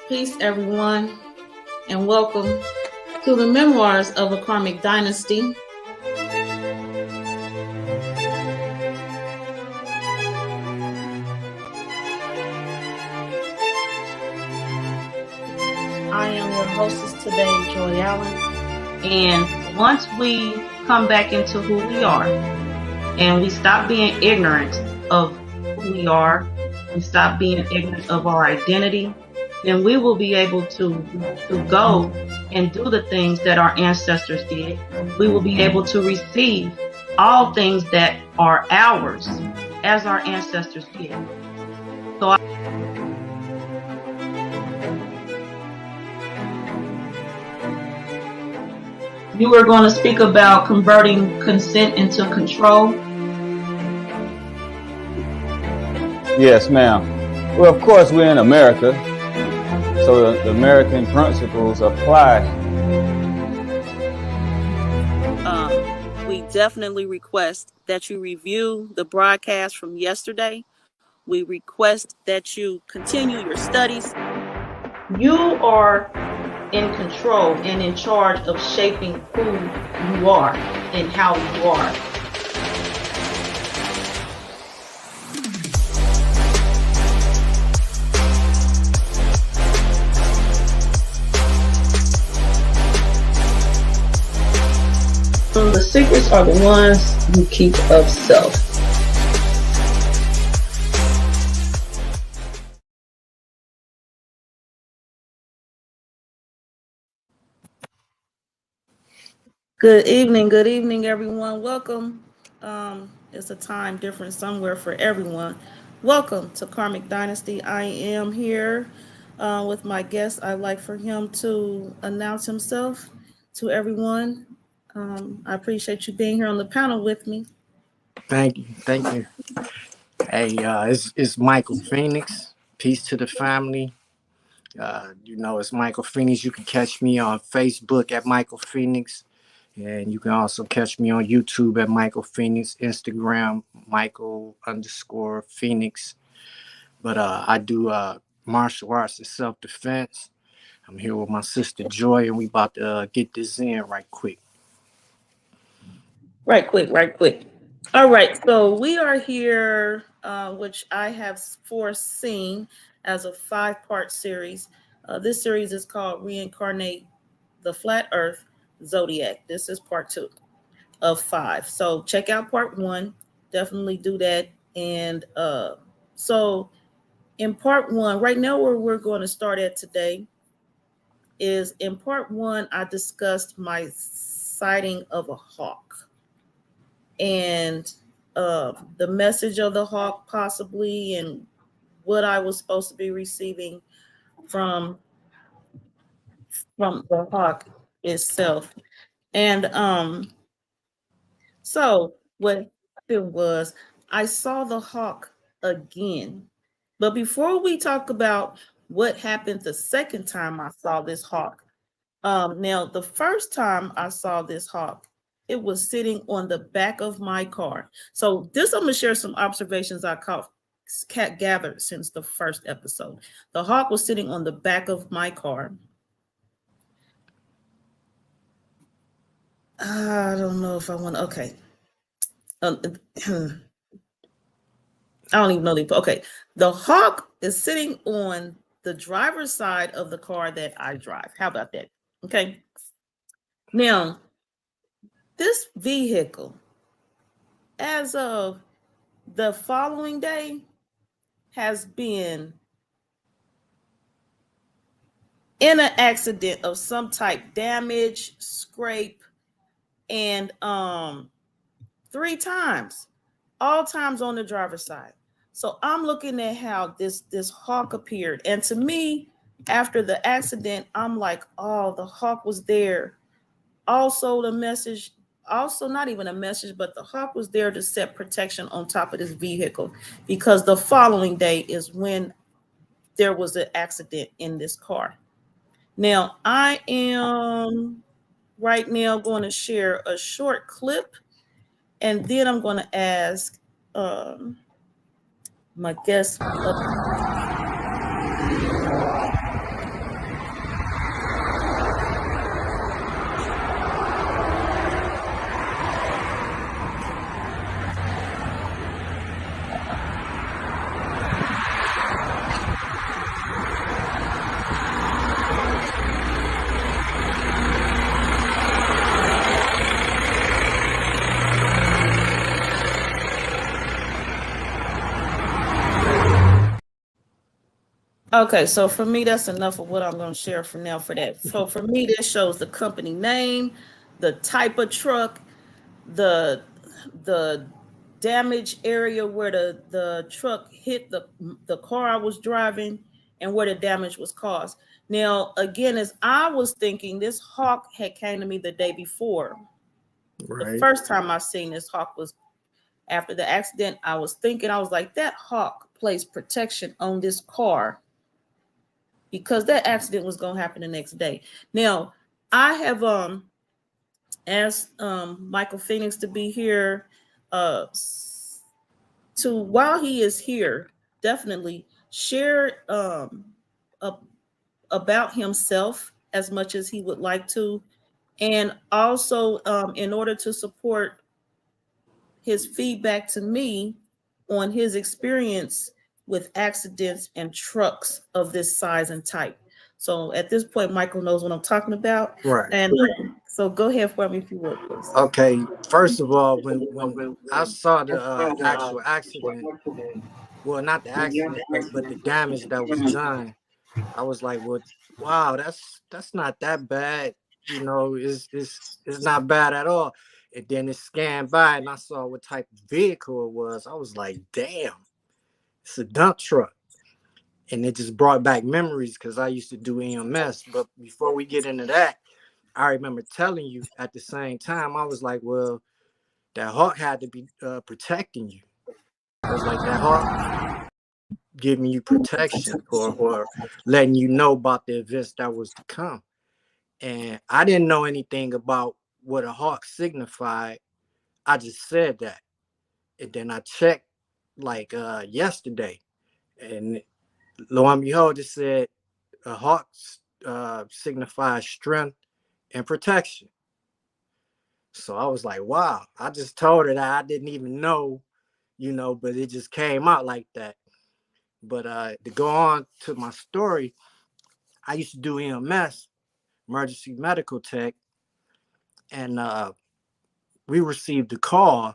Peace, everyone, and welcome to the Memoirs of a Karmic Dynasty. I am your hostess today, Joy Allen, and once we come back into who we are and we stop being ignorant of who we are, we stop being ignorant of our identity, then we will be able to go and do the things that our ancestors did. We will be able to receive all things that are ours as our ancestors did. So you were going to speak about converting consent into control. Yes, ma'am. Well, of course, we're in America, so the American principles apply. We definitely request that you review the broadcast from yesterday. We request that you continue your studies. You are in control and in charge of shaping who you are and how you are. The secrets are the ones you keep of self. Good evening, everyone. Welcome. It's a time different somewhere for everyone. Welcome to Karmic Dynasty. I am here with my guest. I'd like for him to announce himself to everyone. I appreciate you being here on the panel with me. Thank you. Hey, it's Michael Phoenix. Peace to the family. It's Michael Phoenix. You can catch me on Facebook at Michael Phoenix, and you can also catch me on YouTube at Michael Phoenix, Instagram Michael_Phoenix. But I do martial arts and self-defense. I'm here with my sister Joy, and we about to get this in right quick. Right quick. All right, so we are here, which I have foreseen as a 5-part series. This series is called Reincarnate, the Flat Earth, Zodiac. This is part 2 of 5. So check out part 1. Definitely do that. And so in part 1, right now where we're going to start at today is in part 1, I discussed my sighting of a hawk. And the message of the hawk possibly, and what I was supposed to be receiving from the hawk itself. And so what happened was I saw the hawk again. But before we talk about what happened the second time I saw this hawk, now the first time I saw this hawk, it was sitting on the back of my car. So this, I'm going to share some observations I gathered since the first episode. The hawk was sitting on the back of my car. I don't know if I want to, okay. I don't even know. Okay. The hawk is sitting on the driver's side of the car that I drive. How about that? Okay. Now, this vehicle, as of the following day, has been in an accident of some type, damage, scrape, and 3 times, all times on the driver's side. So I'm looking at how this hawk appeared. And to me, after the accident, I'm like, oh, the hawk was there. Also, the message, also not even a message, but the hawk was there to set protection on top of this vehicle, because the following day is when there was an accident in this car. Now, I am right now going to share a short clip, and then I'm going to ask my guest. Okay, so for me, that's enough of what I'm going to share for now for that. So for me, this shows the company name, the type of truck, the the damage area where the truck hit the car I was driving, and where the damage was caused. Now, again, as I was thinking, this hawk had came to me the day before. The Right. first time I seen this hawk was after the accident. I was thinking, I was like, that hawk placed protection on this car because that accident was going to happen the next day. Now, I have asked Michael Phoenix to be here uh to, while he is here, definitely share a, about himself as much as he would like to, and also in order to support his feedback to me on his experience with accidents and trucks of this size and type. So at this point, Michael knows what I'm talking about. Right. And so go ahead for me if you would, please. Okay. First of all, when I saw the actual accident, well, not the accident, but the damage that was done, I was like, well, wow, that's not that bad. You know, it's not bad at all. And then it scanned by and I saw what type of vehicle it was. I was like, damn, it's a dump truck. And it just brought back memories because I used to do EMS. But before we get into that, I remember telling you at the same time, I was like, well, that hawk had to be protecting you. I was like, that hawk giving you protection or letting you know about the events that was to come. And I didn't know anything about what a hawk signified. I just said that. And then I checked like yesterday. And lo and behold, it said a hawk signifies strength and protection. So I was like, wow. I just told her that I didn't even know, but it just came out like that. But to go on to my story, I used to do EMS, emergency medical tech, and we received a call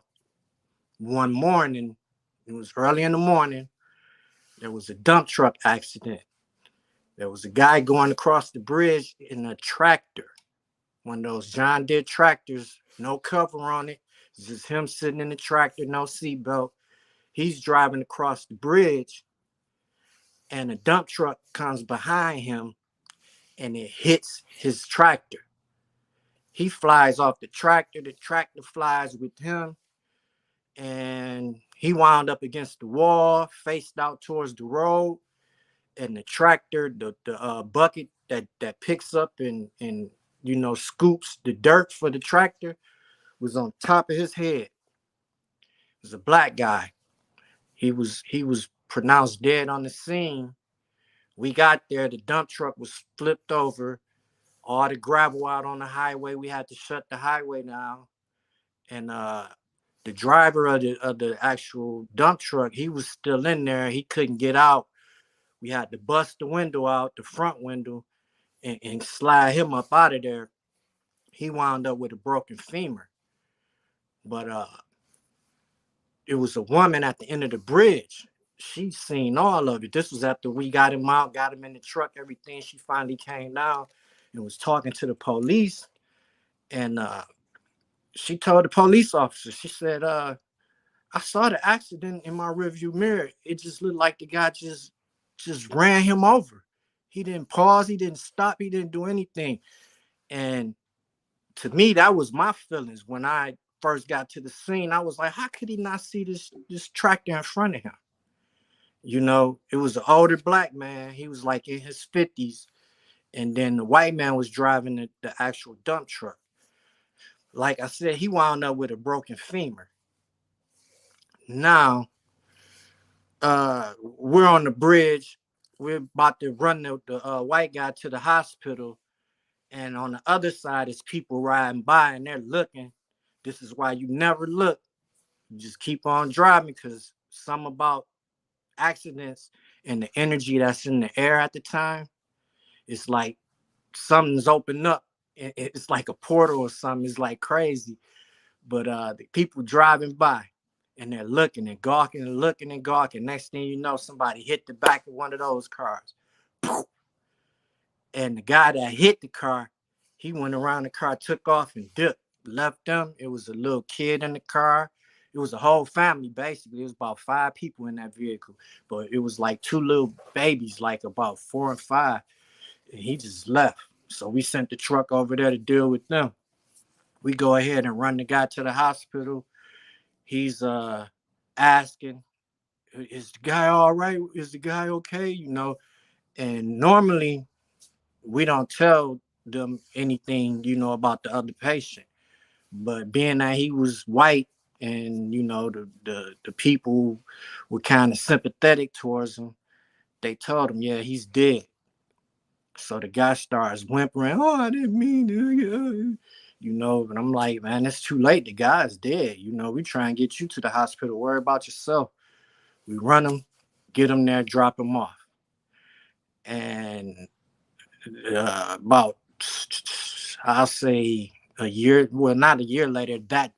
one morning. It was early in the morning. There was a dump truck accident. There was a guy going across the bridge in a tractor, one of those John Deere tractors, no cover on it. It's just him sitting in the tractor, no seatbelt. He's driving across the bridge, and a dump truck comes behind him, and it hits his tractor. He flies off the tractor flies with him, and he wound up against the wall, faced out towards the road, and the tractor, the bucket that picks up and scoops the dirt for the tractor was on top of his head. It was a black guy. He was pronounced dead on the scene. We got there, the dump truck was flipped over, all the gravel out on the highway. We had to shut the highway down. And the driver of the actual dump truck, he was still in there. He couldn't get out. We had to bust the window out, the front window, and slide him up out of there. He wound up with a broken femur. But it was a woman at the end of the bridge. She seen all of it. This was after we got him out, got him in the truck, everything. She finally came down and was talking to the police. And she told the police officer, she said, I saw the accident in my rearview mirror. It just looked like the guy just ran him over. He didn't pause. He didn't stop. He didn't do anything. And to me, that was my feelings when I first got to the scene. I was like, how could he not see this tractor in front of him? It was an older black man. He was like in his 50s. And then the white man was driving the actual dump truck. Like I said, he wound up with a broken femur. Now, we're on the bridge. We're about to run the white guy to the hospital. And on the other side is people riding by and they're looking. This is why you never look. You just keep on driving, because something about accidents and the energy that's in the air at the time, it's like something's opened up. It's like a portal or something. It's like crazy. But the people driving by and they're looking and gawking and looking and gawking. Next thing you know, somebody hit the back of one of those cars. And the guy that hit the car, he went around the car, took off and dipped, left them. It was a little kid in the car. It was a whole family, basically. It was about 5 people in that vehicle. But it was like 2 little babies, like about 4 and 5. And he just left. So we sent the truck over there to deal with them. We go ahead and run the guy to the hospital. He's asking, is the guy all right? Is the guy okay? You know, and normally we don't tell them anything, you know, about the other patient. But being that he was white and, you know, the people were kind of sympathetic towards him, they told him, yeah, he's dead. So the guy starts whimpering, oh, I didn't mean to, you know, and I'm like, man, it's too late. The guy's dead. You know, we try and get you to the hospital. Worry about yourself. We run him, get him there, drop him off. And about, I'll say a year, well, not a year later, that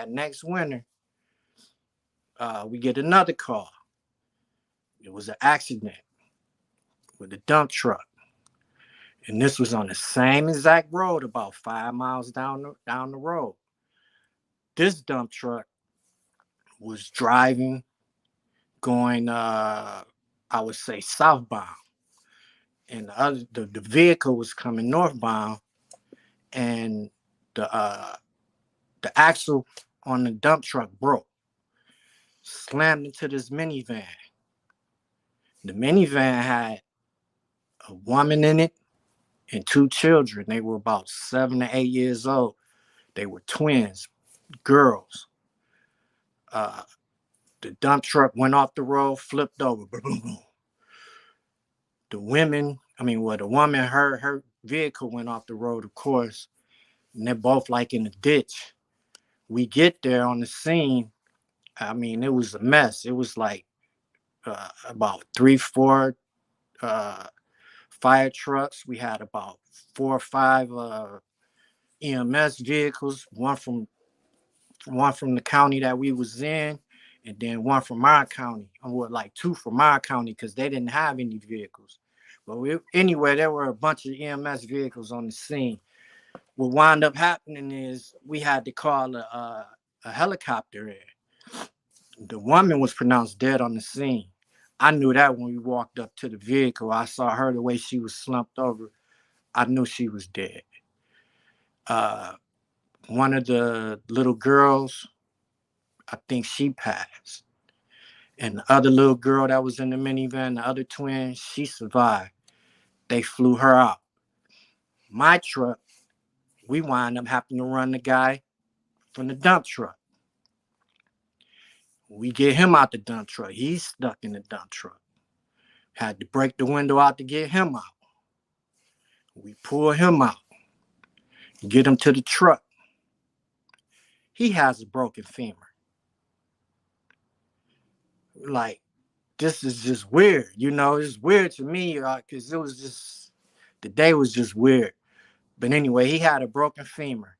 next winter, we get another call. It was an accident with a dump truck. And this was on the same exact road, about 5 miles down the road. This dump truck was driving, going, I would say southbound. And the vehicle was coming northbound, and the axle on the dump truck broke, slammed into this minivan. The minivan had a woman in it and 2 children. They were about 7 to 8 years old. They were twins, girls. The dump truck went off the road, flipped over. Boom, boom, boom. The woman, the woman, her vehicle went off the road, of course, and they're both like in the ditch. We get there on the scene. It was a mess. It was like about 3, 4 fire trucks. We had about 4 or 5 EMS vehicles, one from the county that we was in, and then one from our county. Like 2 from our county because they didn't have any vehicles. But anyway, there were a bunch of EMS vehicles on the scene. What wound up happening is we had to call a helicopter in. The woman was pronounced dead on the scene. I knew that when we walked up to the vehicle. I saw her the way she was slumped over. I knew she was dead. One of the little girls, I think she passed. And the other little girl that was in the minivan, the other twin, she survived. They flew her out. My truck, we wind up having to run the guy from the dump truck. We get him out the dump truck. He's stuck in the dump truck. Had to break the window out to get him out. We pull him out, get him to the truck. He has a broken femur. Like, this is just weird. You know, it's weird to me because it was just, the day was just weird. But anyway, he had a broken femur.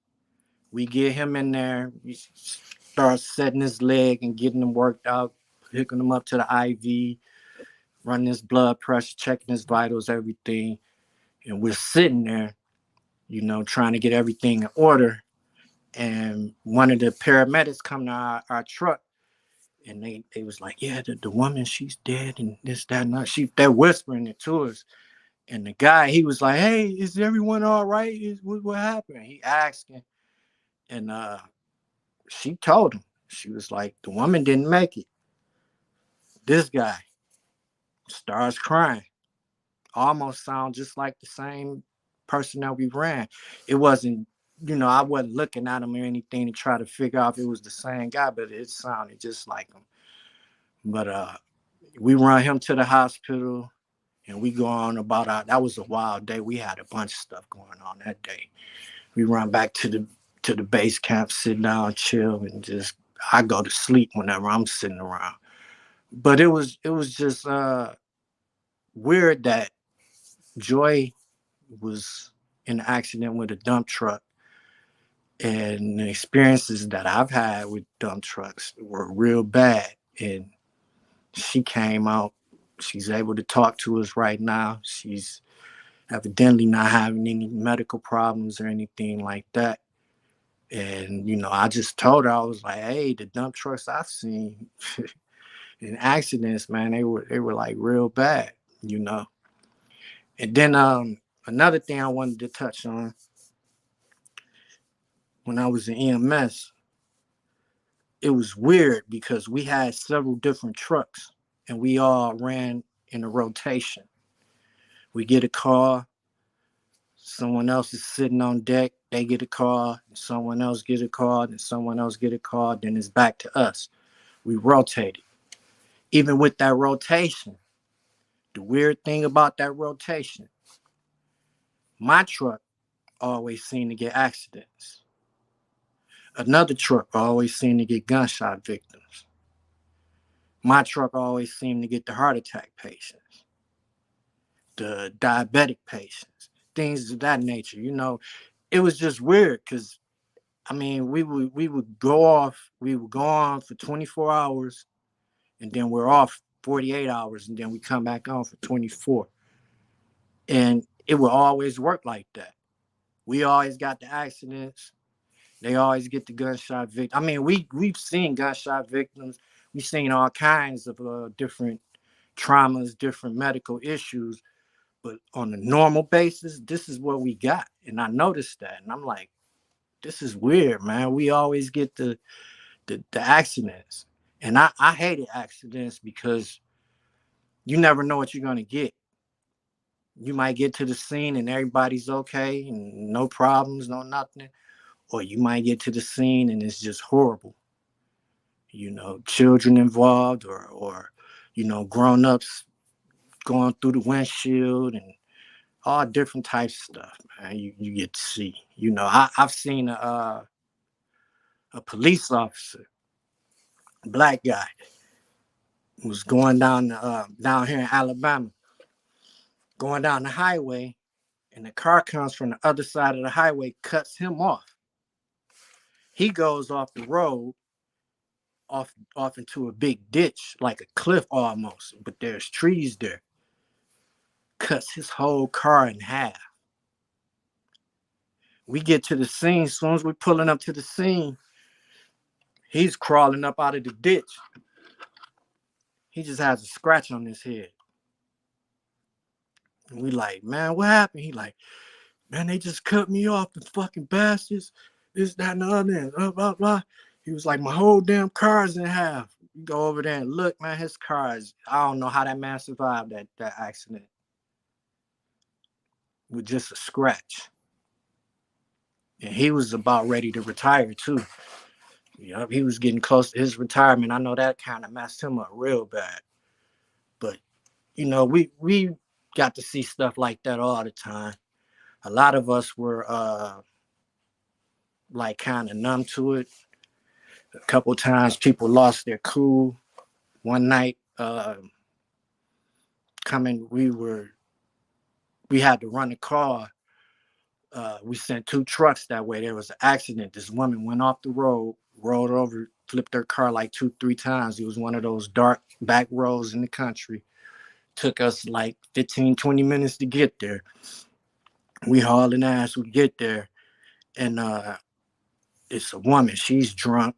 We get him in there. We start setting his leg and getting him worked out, hooking him up to the IV, running his blood pressure, checking his vitals, everything. And we're sitting there, you know, trying to get everything in order. And one of the paramedics come to our truck, and they was like, yeah, the woman, she's dead, and this, that, and that. They're whispering it to us. And the guy, he was like, hey, is everyone all right? What happened? He asked him. And she told him. She was like, the woman didn't make it. This guy starts crying. Almost sound just like the same person that we ran. It wasn't, you know, I wasn't looking at him or anything to try to figure out if it was the same guy, but it sounded just like him. But we run him to the hospital, and we go on about that was a wild day. We had a bunch of stuff going on that day. We run back to the base camp, sit down, chill, and just I go to sleep whenever I'm sitting around. But it was just weird that Joy was in an accident with a dump truck, and the experiences that I've had with dump trucks were real bad. And she came out She's able to talk to us right now. She's evidently not having any medical problems or anything like that. And, you know, I just told her, I was like, hey, the dump trucks I've seen in accidents, man, they were like real bad, you know. And then another thing I wanted to touch on, when I was in EMS, it was weird because we had several different trucks and we all ran in a rotation. We get a call, someone else is sitting on deck, they get a call, someone else get a call, and someone else get a call, then it's back to us. We rotated. Even with that rotation, the weird thing about that rotation, my truck always seemed to get accidents. Another truck always seemed to get gunshot victims. My truck always seemed to get the heart attack patients, the diabetic patients, things of that nature. You know, it was just weird because I mean, we would go on for 24 hours, and then we're off 48 hours, and then we come back on for 24. And it would always work like that. We always got the accidents. They always get the gunshot victim. I mean, we've seen gunshot victims. We've seen all kinds of different traumas, different medical issues. But on a normal basis, this is what we got. And I noticed that, and I'm like, this is weird, man. We always get the accidents. And I hated accidents because you never know what you're gonna get. You might get to the scene and everybody's okay and no problems, no nothing. Or you might get to the scene and it's just horrible. You know, children involved or you know, grown-ups going through the windshield and all different types of stuff, man. You get to see. You know, I've seen a police officer, black guy, was going down here in Alabama, going down the highway, and the car comes from the other side of the highway, cuts him off. He goes off the road, off into a big ditch, like a cliff almost, but there's trees there. Cuts his whole car in half. We get to the scene. As soon as we're pulling up to the scene, he's crawling up out of the ditch. He just has a scratch on his head. And we like, man, what happened? He like, man, they just cut me off, the fucking bastards. This, that, and the other, and blah, blah, blah. He was like, my whole damn car's in half. You go over there and look, man, his car is, I don't know how that man survived that accident with just a scratch. And he was about ready to retire too. You know, he was getting close to his retirement. I know that kind of messed him up real bad. But, you know, we got to see stuff like that all the time. A lot of us were like kind of numb to it. A couple times people lost their cool. One night we had to run a car. We sent 2 trucks that way. There was an accident. This woman went off the road, rolled over, flipped her car like 2-3 times. It was one of those dark back roads in the country. Took us like 15-20 minutes to get there. We hauling ass, we get there. And it's a woman. She's drunk.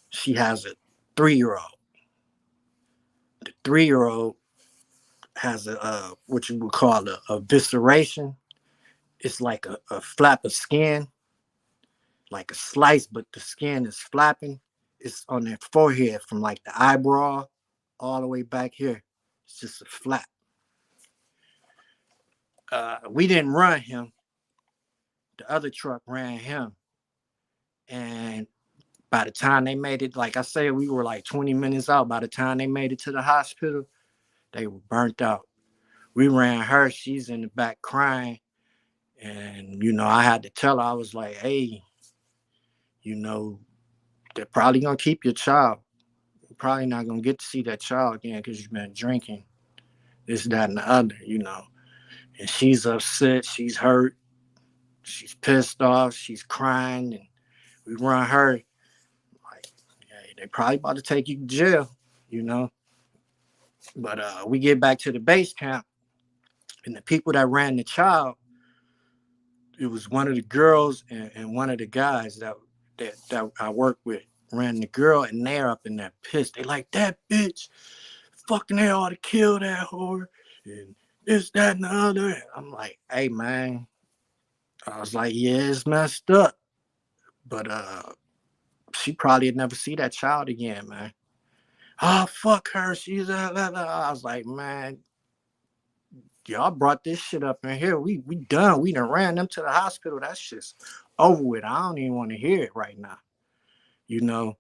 She has a 3-year-old. The 3-year-old has a what you would call a evisceration. It's like a flap of skin, like a slice, but the skin is flapping. It's on their forehead from like the eyebrow all the way back here. It's just a flap. We didn't run him. The other truck ran him. And by the time they made it, like I said, we were like 20 minutes out. By the time they made it to the hospital, they were burnt out. We ran her. She's in the back crying. And, you know, I had to tell her, I was like, hey, you know, they're probably going to keep your child. You're probably not going to get to see that child again because you've been drinking this, that, and the other, you know. And she's upset. She's hurt. She's pissed off. She's crying. And we run her. Like, hey, they probably about to take you to jail, you know. But we get back to the base camp, and the people that ran the child, it was one of the girls and one of the guys that I work with ran the girl, and they're up in that piss. They like, that bitch, fucking they ought to kill that whore, and this, that, and the other. I'm like, hey man, I was like, yeah, it's messed up, but she probably would never see that child again, man. Oh, fuck her. She's I was like, man, y'all brought this shit up in here. We done. We done ran them to the hospital. That shit's over with. I don't even want to hear it right now. You know,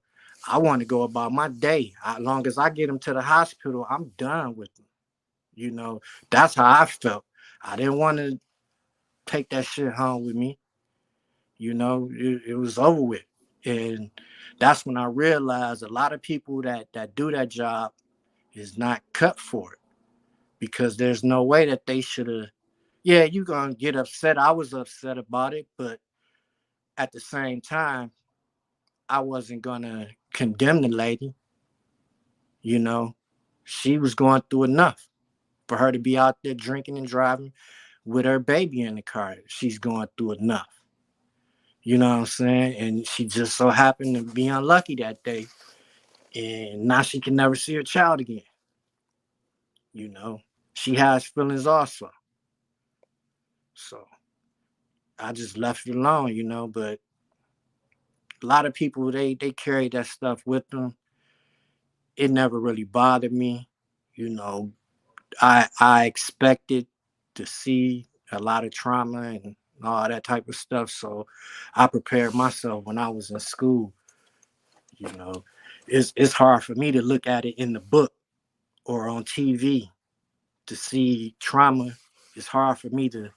I want to go about my day. As long as I get them to the hospital, I'm done with them. You know, that's how I felt. I didn't want to take that shit home with me. You know, it was over with. And that's when I realized a lot of people that do that job is not cut for it, because there's no way that they should have. Yeah, you're going to get upset. I was upset about it, but at the same time, I wasn't going to condemn the lady. You know, she was going through enough for her to be out there drinking and driving with her baby in the car. She's going through enough. You know what I'm saying? And she just so happened to be unlucky that day. And now she can never see her child again. You know, she has feelings also. So I just left it alone, you know, but a lot of people, they carry that stuff with them. It never really bothered me. You know, I expected to see a lot of trauma and all that type of stuff. So I prepared myself when I was in school. You know, it's hard for me to look at it in the book or on TV to see trauma. It's hard for me to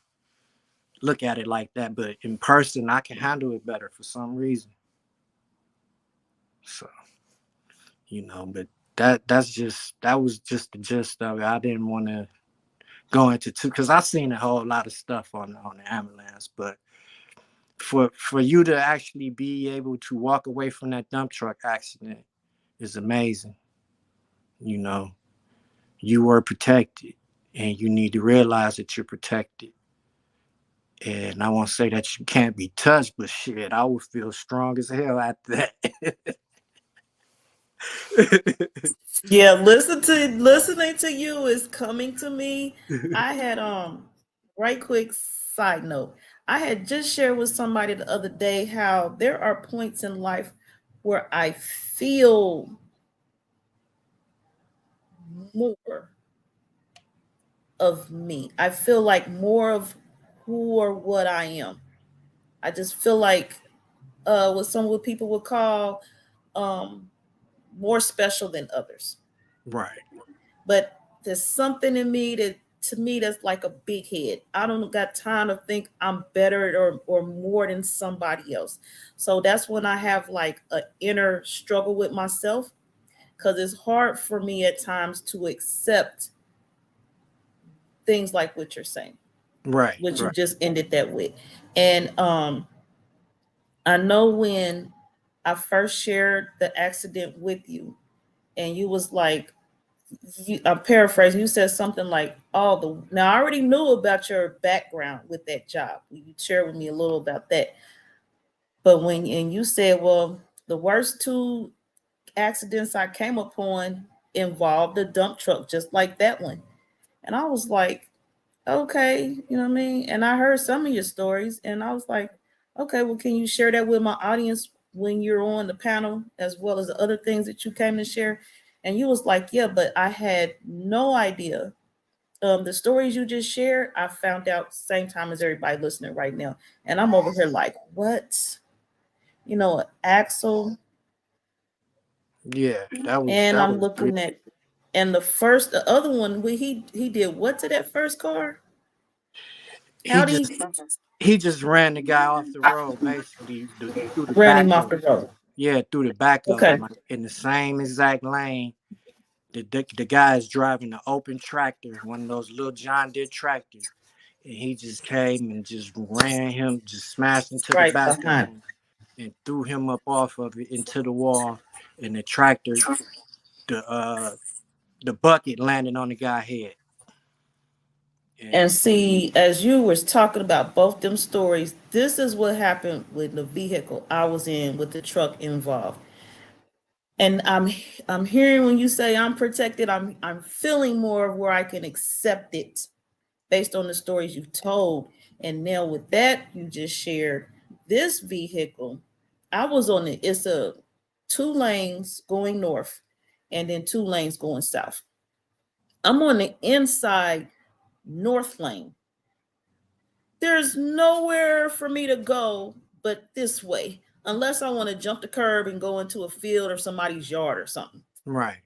look at it like that, but in person, I can handle it better for some reason. So, you know, but that was just the gist of it. I didn't want to go into too, because I seen a whole lot of stuff on the ambulance, but for you to actually be able to walk away from that dump truck accident is amazing. You know, you were protected, and you need to realize that you're protected. And I won't say that you can't be touched, but shit, I would feel strong as hell after Yeah, listening to you is coming to me. I had right quick side note. I had just shared with somebody the other day how there are points in life where I feel more of me. I feel like more of who or what I am. I just feel like what some people would call um more special than others. Right. But there's something in me that, to me, that's like a big head. I don't got time to think I'm better or more than somebody else. So that's when I have like an inner struggle with myself, because it's hard for me at times to accept things like what you're saying, Right. what you Right. just ended that with. And I know when I first shared the accident with you, and you was like, I'm paraphrasing. You said something like, "Oh, the now I already knew about your background with that job. You shared with me a little about that." But when and you said, "Well, the worst two accidents I came upon involved a dump truck, just like that one," and I was like, "Okay, you know what I mean?" And I heard some of your stories, and I was like, "Okay, well, can you share that with my audience when you're on the panel, as well as the other things that you came to share?" And you was like, "Yeah, but I had no idea." The stories you just shared, I found out same time as everybody listening right now, and I'm over here like, "What?" You know, Axel, Yeah. and That I'm was real. looking at, and the other one, he did what to that first car? He How did just he he just ran the guy off the road, basically through the ran back him off of the him. road? Yeah, through the back of him, Okay. like in the same exact lane. The guy is driving an open tractor, one of those little John Deere tractors, and he just came and just ran him, just smashed into the Right back of behind. him, and threw him up off of it into the wall. And the tractor, the the bucket landing on the guy's head. And see, as you was talking about both them stories, this is what happened with the vehicle I was in with the truck involved. And I'm hearing when you say I'm protected, I'm feeling more of where I can accept it based on the stories you've told. And now with that you just shared, this vehicle, I was on it. It's a 2 lanes going north and then 2 lanes going south. I'm on the inside north lane. There's nowhere for me to go but this way, unless I want to jump the curb and go into a field or somebody's yard or something. Right.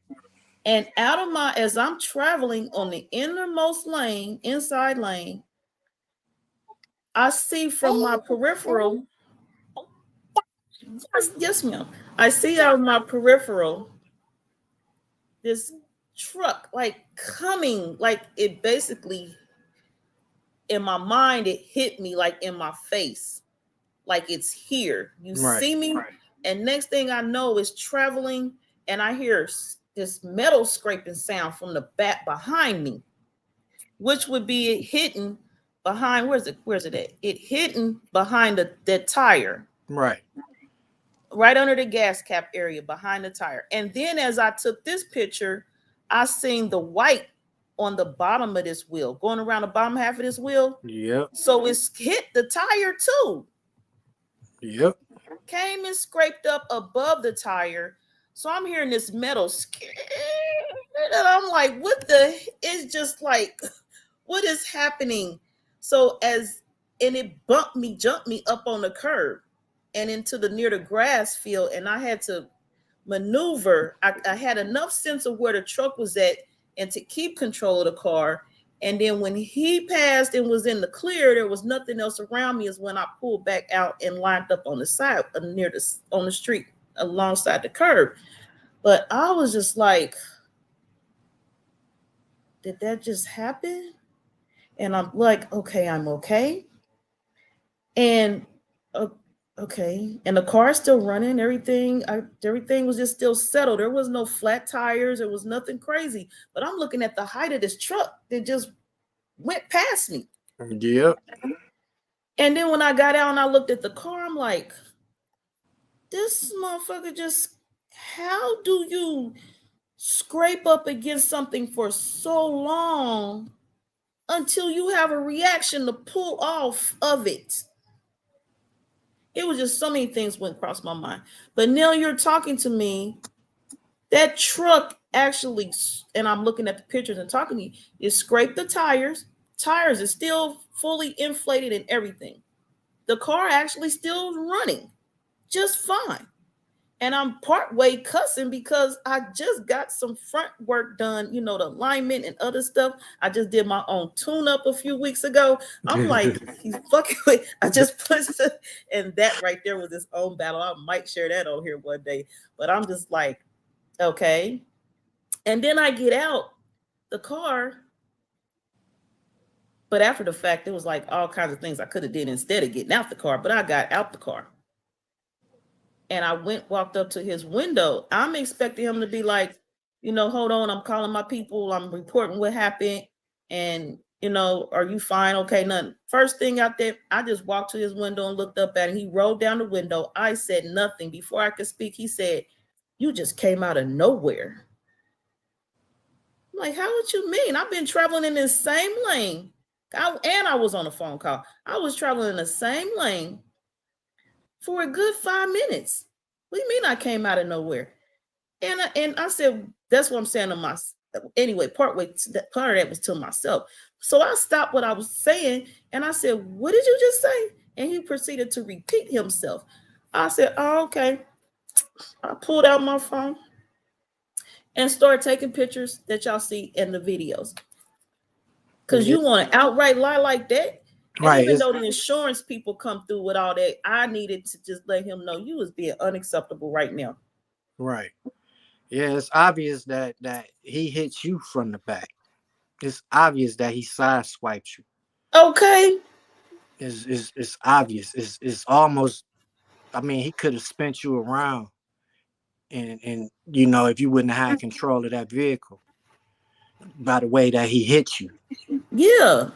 And out of my, as I'm traveling on the innermost lane, inside lane, I see from my peripheral, yes, ma'am. I see out of my peripheral this truck like coming, like it basically, in my mind, it hit me like in my face, like it's here. You see me, and next thing I know, it's traveling, and I hear this metal scraping sound from the back behind me, which would be it hitting behind. Where's it at? It hitting behind the tire. Right under the gas cap area behind the tire. And then as I took this picture, I seen the white on the bottom of this wheel, going around the bottom half of this wheel. Yep. So it's hit the tire too. Yep. Came and scraped up above the tire. So I'm hearing this metal, and I'm like, what the? It's just like, what is happening? So and it jumped me up on the curb and into the near the grass field, and I had to maneuver. I had enough sense of where the truck was at and to keep control of the car. And then when he passed and was in the clear, there was nothing else around me, is when I pulled back out and lined up on the side on the street alongside the curb. But I was just like, did that just happen? And I'm like, okay, I'm okay. And okay, and the car's still running. Everything was just still settled. There was no flat tires. There was nothing crazy. But I'm looking at the height of this truck that just went past me. Yep. And then when I got out and I looked at the car, I'm like, this motherfucker just, how do you scrape up against something for so long until you have a reaction to pull off of it? It was just so many things went across my mind. But now you're talking to me, that truck actually, and I'm looking at the pictures and talking to you, it scraped the tires. Tires is still fully inflated and everything. The car actually still running just fine. And I'm partway cussing because I just got some front work done, the alignment and other stuff. I just did my own tune-up a few weeks ago. I'm like, he's fucking with, I just pushed it. And that right there was his own battle. I might share that on here one day. But I'm just like, okay. And then I get out the car. But after the fact, there was like all kinds of things I could have did instead of getting out the car. But I got out the car. And I walked up to his window. I'm expecting him to be like, hold on, I'm calling my people. I'm reporting what happened. And, are you fine? Okay, nothing. First thing out there, I just walked to his window and looked up at him. He rolled down the window. I said nothing. Before I could speak, he said, you just came out of nowhere. I'm like, how would you mean? I've been traveling in this same lane. And I was on a phone call. I was traveling in the same lane for a good 5 minutes. What do you mean I came out of nowhere? And I said, that's what I'm saying to myself. Anyway, part of that was to myself. So I stopped what I was saying and I said, what did you just say? And he proceeded to repeat himself. I said, oh, okay. I pulled out my phone and started taking pictures that y'all see in the videos. Because you want to outright lie like that? And even though the insurance people come through with all that, I needed to just let him know you was being unacceptable right now. Right. Yeah, it's obvious that he hits you from the back. It's obvious that he sideswipes you. Okay. It's obvious. It's almost, I mean, he could have spent you around and if you wouldn't have had control of that vehicle. by the way that he hit you. Yeah.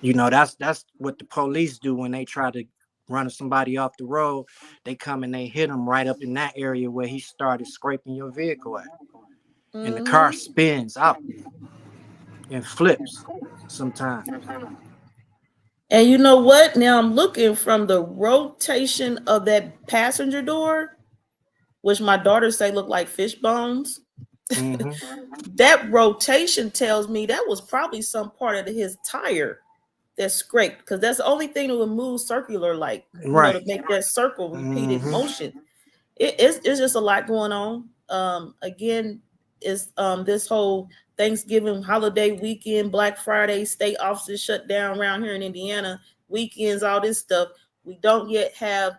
You know, that's what the police do when they try to run somebody off the road. They come and they hit him right up in that area where he started scraping your vehicle at. And the car Mm-hmm. spins out and flips sometimes. And you know what? Now I'm looking from the rotation of that passenger door, which my daughter say look like fish bones. Mm-hmm. That rotation tells me that was probably some part of his tire that scraped, because that's the only thing that would move circular, like, to Right. make that circle repeated Mm-hmm. motion. It's just a lot going on. Again, is this whole Thanksgiving holiday weekend, Black Friday, state offices shut down around here in Indiana, weekends, all this stuff. We don't yet have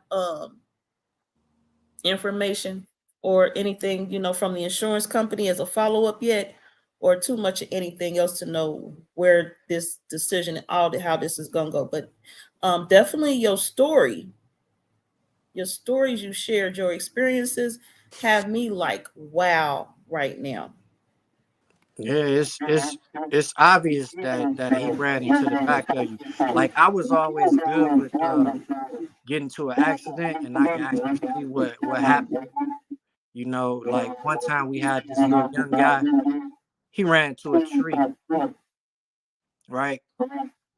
information or anything, from the insurance company as a follow-up yet, or too much of anything else to know where this decision and how this is gonna go. But definitely your stories you shared, your experiences have me like, wow, right now. Yeah, it's obvious that he ran into the back of you. Like I was always good with getting to an accident and I can actually see what happened. You know, like one time we had this little young guy, he ran into a tree, right?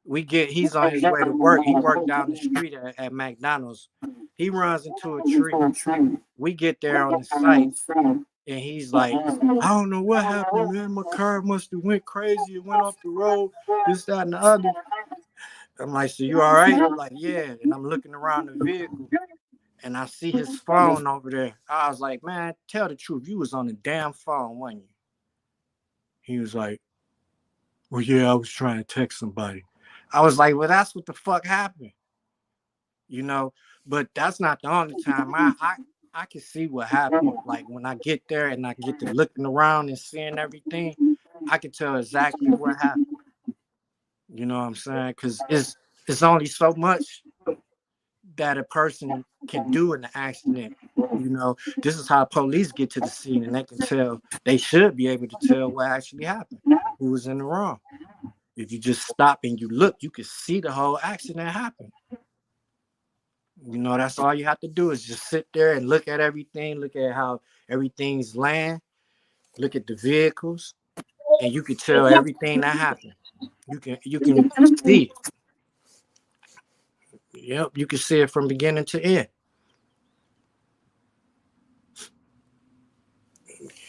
He's on his way to work. He worked down the street at McDonald's. He runs into a tree. We get there on the site and he's like, I don't know what happened, man. My car must have went crazy. It went off the road, this, that, and the other. I'm like, so you all right? Like, yeah. And I'm looking around the vehicle and I see his phone over there. I was like, man, tell the truth. You was on the damn phone, wasn't you? He was like, well, yeah, I was trying to text somebody. I was like, well, that's what the fuck happened. You know, but that's not the only time. I can see what happened. Like when I get there and I get to looking around and seeing everything, I can tell exactly what happened. You know what I'm saying? Because it's only so much that a person can do in an accident. You know, this is how police get to the scene and they can tell, they should be able to tell what actually happened, who was in the wrong. If you just stop and you look, you can see the whole accident happen. You know, that's all you have to do is just sit there and look at everything, look at how everything's land, look at the vehicles, and you can tell everything that happened. You can see it. Yep, you can see it from beginning to end.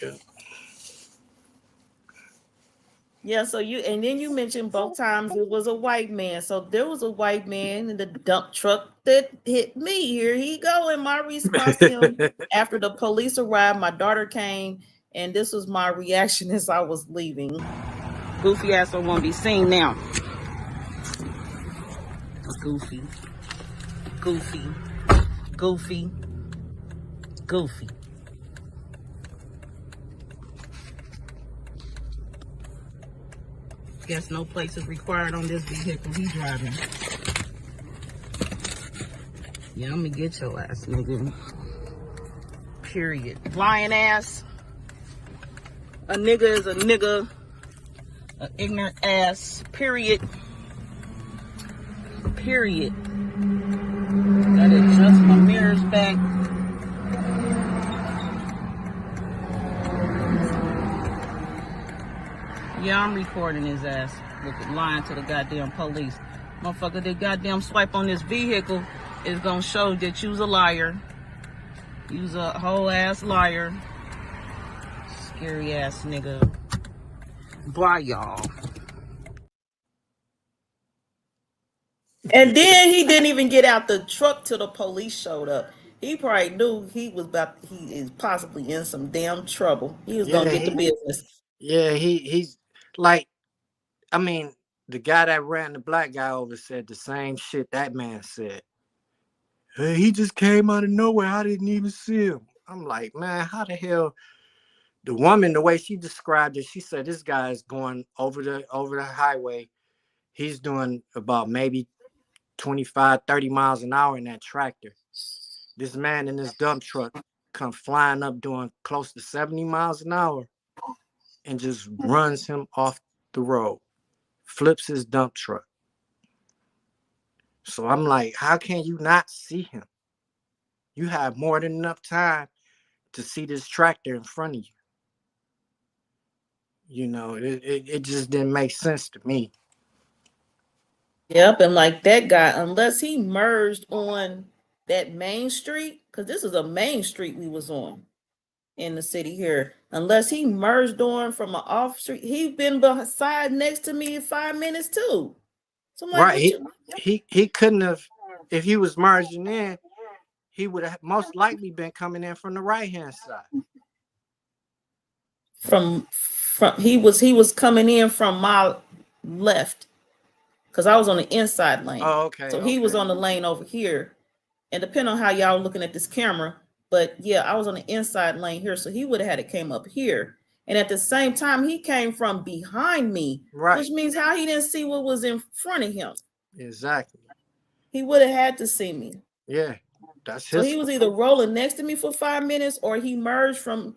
Yeah. Yeah, so then you mentioned both times it was a white man. So there was a white man in the dump truck that hit me. Here he go. And my response to him, after the police arrived, my daughter came, and this was my reaction as I was leaving. Goofy ass don't want to be seen now. Goofy, goofy, goofy, goofy. Guess no place is required on this vehicle he's driving. Yeah, I'm gonna get your ass, nigga. Period. Lying ass. A nigga is a nigga. An ignorant ass. Period. Period. Gotta adjust my mirrors back. Yeah, I'm recording his ass. Lying to the goddamn police. Motherfucker, the goddamn swipe on this vehicle is gonna show that you's a liar. You's a whole ass liar. Scary ass nigga. Bye, y'all. And then he didn't even get out the truck till the police showed up. He probably knew he is possibly in some damn trouble. He was gonna Yeah, get the business. he's like, I mean, the guy that ran the black guy over said the same shit that man said. Hey, he just came out of nowhere. I didn't even see him. I'm like, man, how the hell? The woman, the way she described it, she said this guy is going over the highway. He's doing about maybe 25, 30 miles an hour in that tractor. This man in this dump truck come flying up doing close to 70 miles an hour and just runs him off the road, flips his dump truck. So I'm like, how can you not see him? You have more than enough time to see this tractor in front of you. You know, it just didn't make sense to me. Yep, and like that guy, unless he merged on that main street, because this is a main street we was on in the city here. Unless he merged on from an off street, he been beside next to me in 5 minutes too. So I'm like, Right. what you He couldn't have, if he was merging in, he would have most likely been coming in from the right hand side. from he was coming in from my left because I was on the inside lane. Oh, okay. So he was on the lane over here. And depending on how y'all looking at this camera, but yeah, I was on the inside lane here, so he would have had it came up here. And at the same time, he came from behind me, Right. which means how he didn't see what was in front of him. Exactly. He would have had to see me. Yeah, that's So his. he was either rolling next to me for 5 minutes or he merged from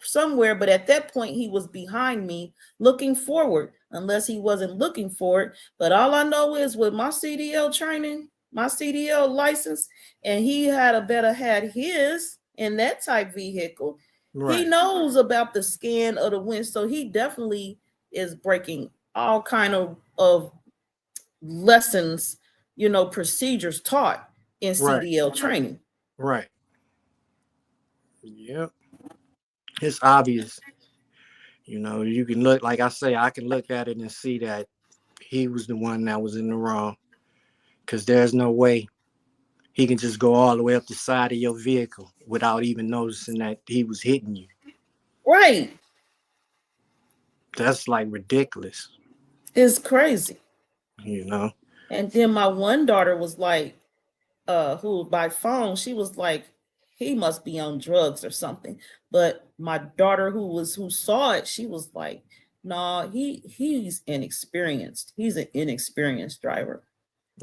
somewhere. But at that point, he was behind me looking forward, unless he wasn't looking forward. But all I know is with my CDL training, my CDL license, and he had his in that type vehicle. Right. He knows about the scan of the wind, so he definitely is breaking all kind of lessons, procedures taught in CDL training. Right. Yep. It's obvious. You can look, like I say, I can look at it and see that he was the one that was in the wrong. Because there's no way he can just go all the way up the side of your vehicle without even noticing that he was hitting you. Right. That's like ridiculous. It's crazy. And then my one daughter was like, who by phone, she was like, he must be on drugs or something. But my daughter who saw it, she was like, no, he's inexperienced. He's an inexperienced driver.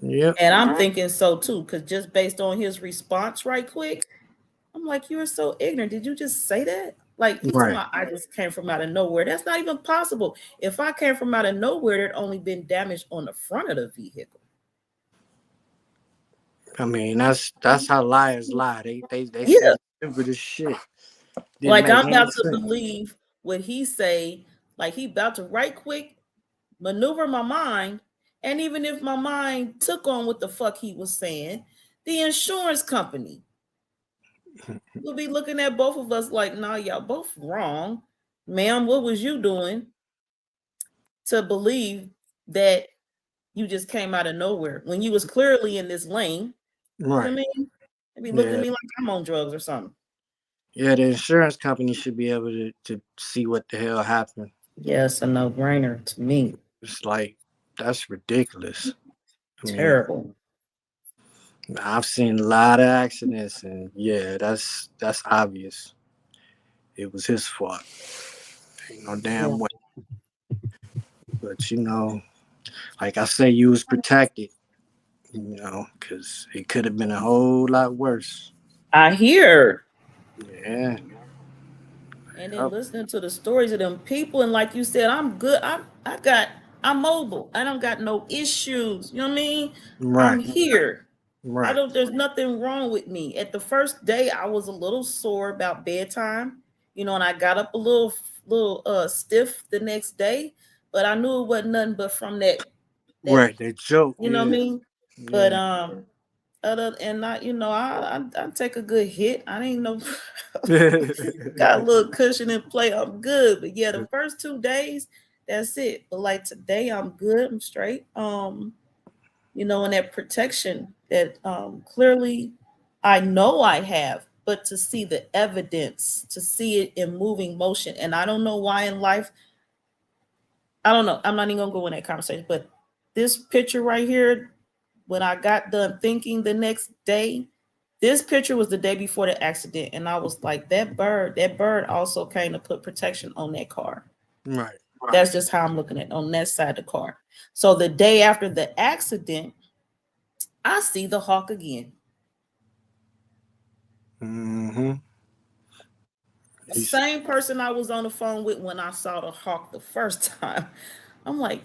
Yeah. And I'm thinking so too, because just based on his response right quick, I'm like, you are so ignorant. Did you just say that? Like, I just came from out of nowhere. That's not even possible. If I came from out of nowhere, there'd only been damage on the front of the vehicle. I mean, that's how liars lie. They say this shit. Like, I'm about to believe what he say. Like, he about to right quick maneuver my mind. And even if my mind took on what the fuck he was saying, the insurance company will be looking at both of us like, nah, y'all both wrong. Ma'am, what was you doing to believe that you just came out of nowhere when you was clearly in this lane? Right. You know what I mean? They be looking at me like I'm on drugs or something. Yeah, the insurance company should be able to see what the hell happened. Yes, a no-brainer to me. It's like, that's ridiculous. Terrible. I've seen a lot of accidents, and yeah, that's obvious. It was his fault. Ain't no damn way. But like I say, you was protected. Because it could have been a whole lot worse. I hear. Yeah. And then listening to the stories of them people, and like you said, I'm good. I'm mobile. I don't got no issues. You know what I mean? Right. I'm here. Right. There's nothing wrong with me. At the first day, I was a little sore about bedtime, and I got up a little stiff the next day, but I knew it wasn't nothing but from that right, that joke. You know what I mean? Yeah. But other and not, I take a good hit. I didn't know got a little cushion and play. I'm good. But yeah, the first 2 days, that's it. But like today, I'm good. I'm straight. And that protection that clearly I know I have, but to see the evidence, to see it in moving motion. And I don't know why in life, I don't know. I'm not even gonna go in that conversation, but this picture right here, when I got done thinking the next day, this picture was the day before the accident. And I was like, that bird also came to put protection on that car. Right. That's just how I'm looking at it, on that side of the car. So the day after the accident, I see the hawk again. Mm-hmm. Same person I was on the phone with when I saw the hawk the first time. I'm like,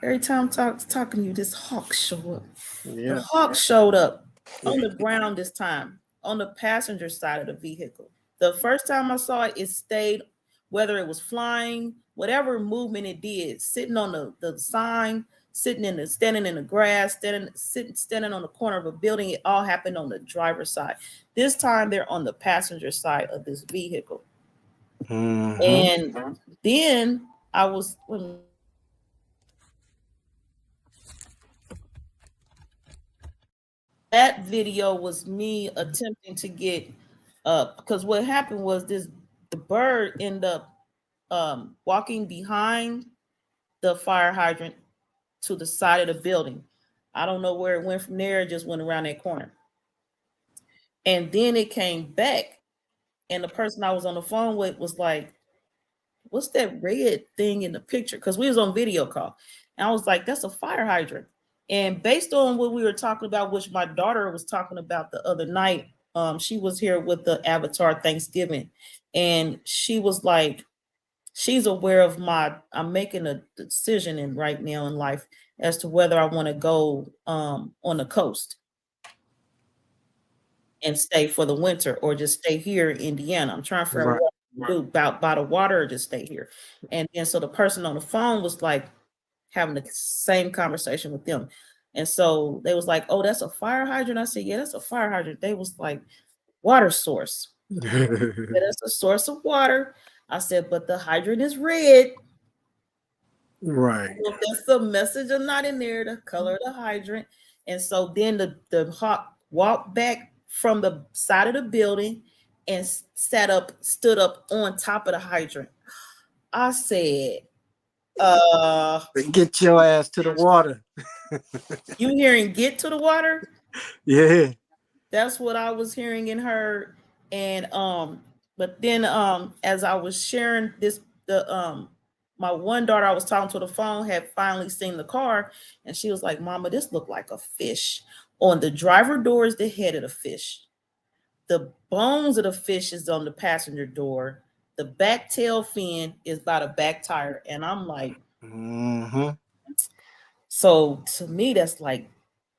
every time I'm talking to you, this hawk show up. Yeah. The hawk showed up on the ground this time, on the passenger side of the vehicle. The first time I saw it, it stayed, whether it was flying, whatever movement it did, sitting on the sign, standing in the grass, standing on the corner of a building. It all happened on the driver's side. This time they're on the passenger side of this vehicle. And then I was that video was me attempting to get because what happened was the bird ended up walking behind the fire hydrant to the side of the building. I don't know where it went from there. It just went around that corner. And then it came back. And the person I was on the phone with was like, what's that red thing in the picture? Because we was on video call. And I was like, that's a fire hydrant. And based on what we were talking about, which my daughter was talking about the other night, she was here with the Avatar Thanksgiving. And she was like, she's aware of I'm making a decision right now in life as to whether I want to go on the coast and stay for the winter or just stay here in Indiana. I'm trying to figure out what to do about by the water or just stay here. And then so the person on the phone was like having the same conversation with them. And so they was like, oh, that's a fire hydrant. I said, yeah, that's a fire hydrant. They was like, water source. That's a source of water. I said, but the hydrant is red. Right. If there's the message or not in there, the color of the hydrant. And so then the hawk walked back from the side of the building and stood up on top of the hydrant. I said, get your ass to the water. You hearing get to the water? Yeah. That's what I was hearing and heard. And but then as I was sharing this, my one daughter I was talking to the phone had finally seen the car, and she was like, Mama, this looked like a fish. On the driver door is the head of the fish. The bones of the fish is on the passenger door. The back tail fin is by the back tire. And I'm like, so to me, that's like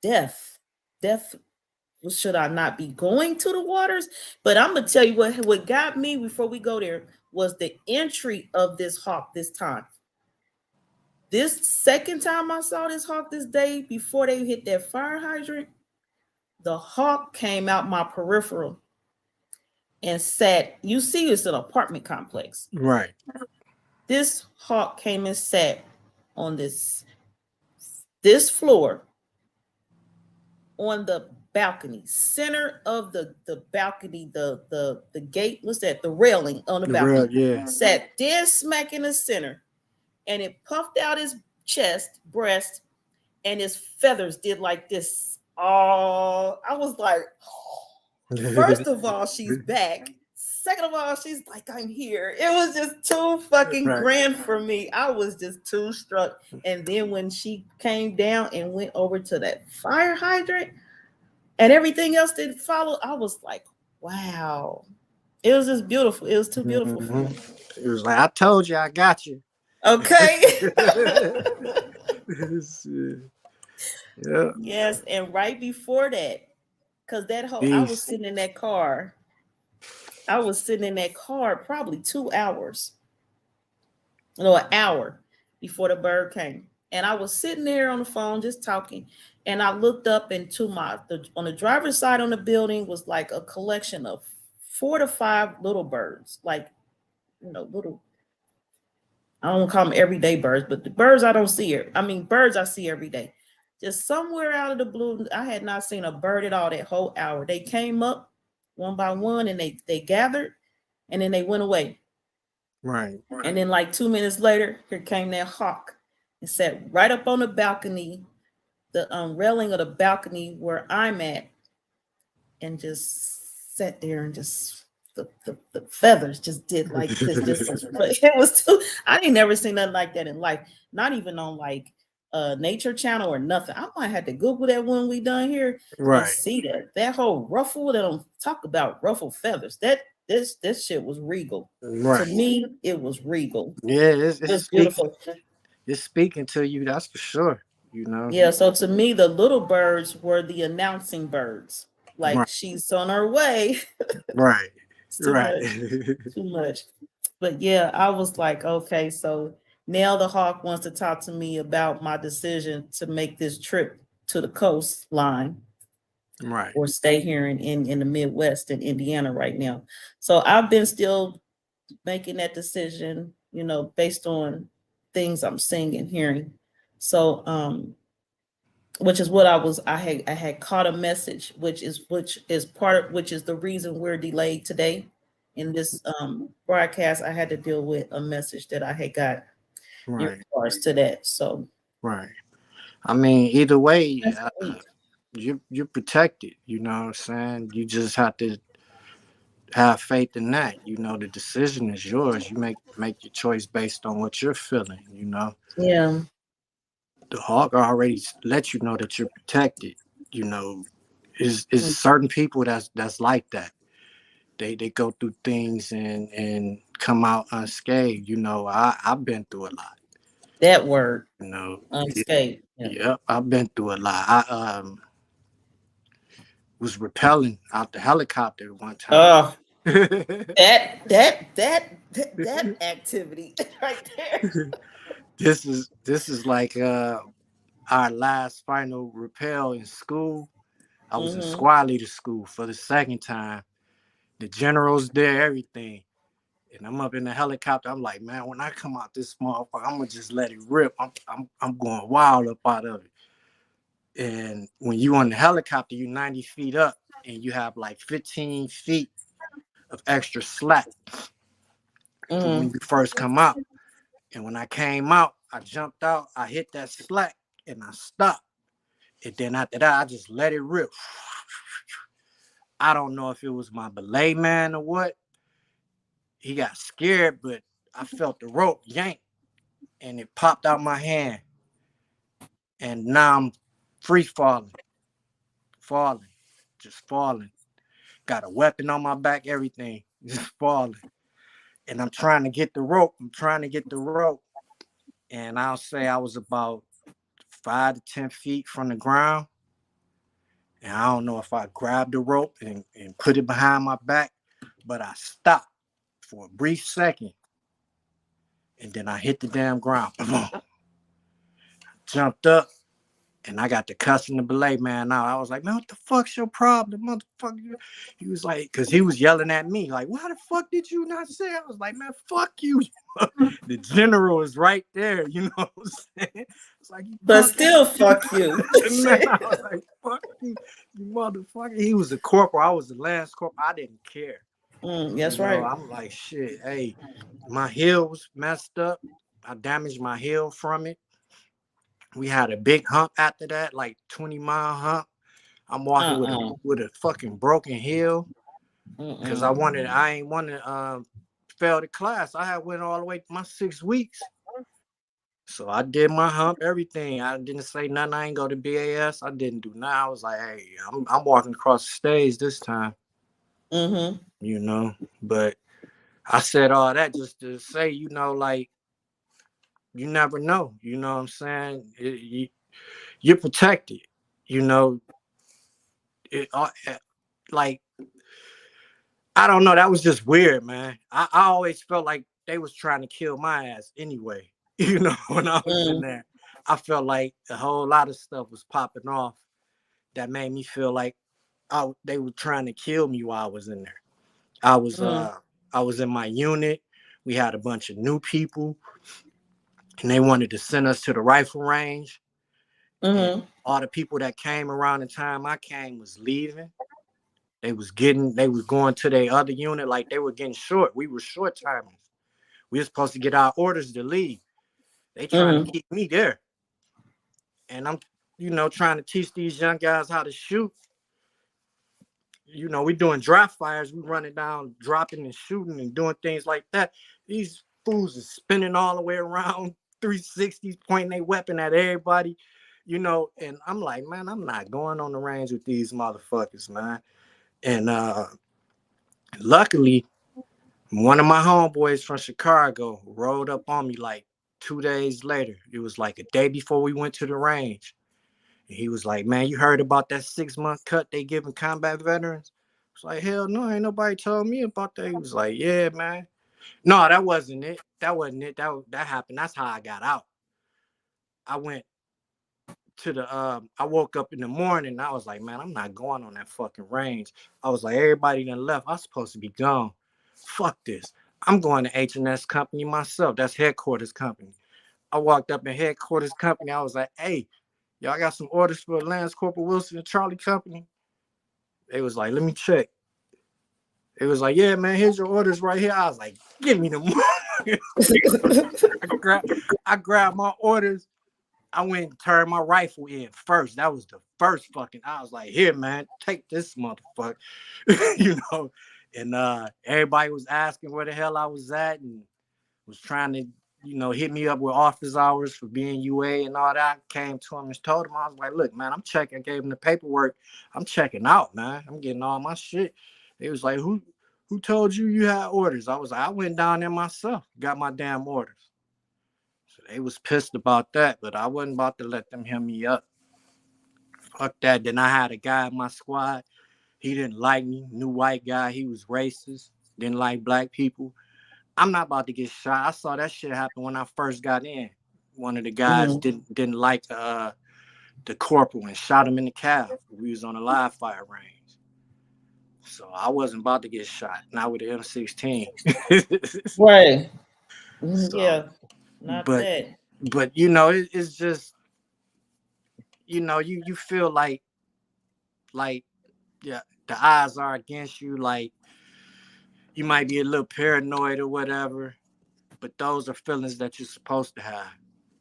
death. Death. Should I not be going to the waters? But I'm gonna tell you what got me before we go there was the entry of this hawk this time. This second time I saw this hawk this day, before they hit that fire hydrant, the hawk came out my peripheral and sat. You see, it's an apartment complex. Right. This hawk came and sat on this floor on the balcony, center of the balcony, the gate, what's that? The railing on the balcony. Sat dead smack in the center, and it puffed out his chest, breast, and his feathers did like this. Oh, I was like, first of all, she's back. Second of all, she's like, I'm here. It was just too fucking grand for me. I was just too struck. And then when she came down and went over to that fire hydrant, and everything else that followed, I was like, wow. It was just beautiful. It was too beautiful for me. It was like, I told you, I got you. Okay. Yeah. Yes, and right before that, because I was sitting in that car. I was sitting in that car probably 2 hours. No, an hour before the bird came. And I was sitting there on the phone just talking. And I looked up into on the driver's side on the building was like a collection of 4 to 5 little birds, like, little, I don't call them everyday birds, but the birds I don't see here. I mean, birds I see every day. Just somewhere out of the blue, I had not seen a bird at all that whole hour. They came up one by one and they gathered and then they went away. Right. And then like 2 minutes later, here came that hawk and sat right up on the balcony, the railing of the balcony where I'm at, and just sat there and just the feathers just did like this. It was too, I ain't never seen nothing like that in life. Not even on like Nature Channel or nothing. I might have to Google that when we done here and see that whole ruffle. They don't talk about ruffled feathers. That this shit was regal. To Right. me, it was regal. Yeah, It was beautiful. it's speaking to you, that's for sure. You know. Yeah, so to me, the little birds were the announcing birds. Like Right, she's on her way. right, It's too right. much, too much. But yeah, I was like, okay, so now the hawk wants to talk to me about my decision to make this trip to the coastline Right, or stay here in the Midwest in Indiana right now. So I've been still making that decision, based on things I'm seeing and hearing. So which is what I had caught a message, which is the reason we're delayed today. In this broadcast, I had to deal with a message that I had got in right, regards to that. So right. I mean, either way, that's great. you're protected. You know what I'm saying? You just have to have faith in that. You know, the decision is yours. You make your choice based on what you're feeling. You know, Yeah. the hawk already let you know that you're protected. You know, is Mm. certain people that's like that. They go through things and come out unscathed. You know, I've been through a lot. That word, You know, unscathed. Yeah. yeah, I've been through a lot. I was rappelling out the helicopter one time. Oh, that activity right there. This is like our last final rappel in school. I was in Mm-hmm. squad leader school for the second time. The general's there, everything. And I'm up in the helicopter. I'm like, man, when I come out this motherfucker, I'm gonna just let it rip. I'm going wild up out of it. And when you on the helicopter, you 90 feet up and you have like 15 feet of extra slack for when Mm-hmm. you first come out. And when I came out, I jumped out, I hit that slack and I stopped. And then after that, I just let it rip. I don't know if it was my belay man or what. He got scared, but I felt the rope yank and it popped out my hand. And now I'm free falling, just falling. Got a weapon on my back, everything, just falling. And I'm trying to get the rope. And I'll say I was about 5 to 10 feet from the ground. And I don't know if I grabbed the rope and put it behind my back, but I stopped for a brief second. And then I hit the damn ground. Jumped up and I got to cussing the belay man out. I was like, man, what the fuck's your problem, motherfucker? He was like, because he was yelling at me, like, why the fuck did you not say? I was like, man, fuck you. The general is right there, you know what I'm saying? It's like, you But punk still, fuck you. man, I was like, fuck you, you motherfucker. He was a corporal. I was the last corporal. I didn't care. That's You know, right. I'm like, shit, hey, my heel was messed up. I damaged my heel from it. We had a big hump after that, like 20-mile hump. I'm walking Uh-uh. with a fucking broken heel because Mm-mm. I ain't want to fail the class. I had went all the way my 6 weeks. So I did my hump, everything. I didn't say nothing. I ain't go to BAS. I didn't do nothing. I was like, hey, I'm walking across the stage this time, Mm-hmm. you know. But I said all that just to say, you know, like, you never know. You know what I'm saying? You're protected. You know, like, I don't know. That was just weird, man. I always felt like they was trying to kill my ass anyway. You know, when I was in Mm. there, I felt like a whole lot of stuff was popping off that made me feel like they were trying to kill me while I was in there. I was Mm. uh I was in my unit. We had a bunch of new people, and they wanted to send us to the rifle range. And Mm-hmm. all the people that came around the time I came was leaving. They was going to their other unit, like they were getting short. We were short timers. We were supposed to get our orders to leave. They trying to Mm-hmm. keep me there. And I'm, trying to teach these young guys how to shoot. We doing draft fires. We running down, dropping and shooting and doing things like that. These fools are spinning all the way around 360s, pointing their weapon at everybody, and I'm like, man, I'm not going on the range with these motherfuckers, man. And luckily, One of my homeboys from Chicago rolled up on me like 2 days later. It was like a day before we went to the range. And he was like, man, you heard about that 6-month cut they giving combat veterans? I was like, hell no, ain't nobody told me about that. He was like, yeah, man. No, that wasn't it. That wasn't it. That happened. That's how I got out. I went to the I woke up in the morning and I was like, man, I'm not going on that fucking range. I was like, everybody done left. I'm supposed to be gone. Fuck this. I'm going to H&S Company myself. That's headquarters company. I walked up in headquarters company. I was like, hey, y'all got some orders for Lance Corporal Wilson and Charlie Company? They was like, let me check. It was like, yeah, man, here's your orders right here. I was like, give me the money. I grabbed my orders. I went and turned my rifle in first. That was the first fucking. I was like, here, man, take this motherfucker. You know. And everybody was asking where the hell I was at and was trying to, hit me up with office hours for being UA and all that. Came to him and told him, I was like, look, man, I'm checking. I gave him the paperwork. I'm checking out, man. I'm getting all my shit. They was like, who told you had orders? I was like, I went down there myself, got my damn orders. So they was pissed about that, but I wasn't about to let them hear me up. Fuck that. Then I had a guy in my squad. He didn't like me. New white guy. He was racist. Didn't like black people. I'm not about to get shot. I saw that shit happen when I first got in. One of the guys didn't like the corporal and shot him in the calf. We was on a live fire range. So I wasn't about to get shot. Not with the M16. Right. So, Yeah. Not but that. it's just, you feel like yeah, the odds are against you. Like you might be a little paranoid or whatever, but those are feelings that you're supposed to have.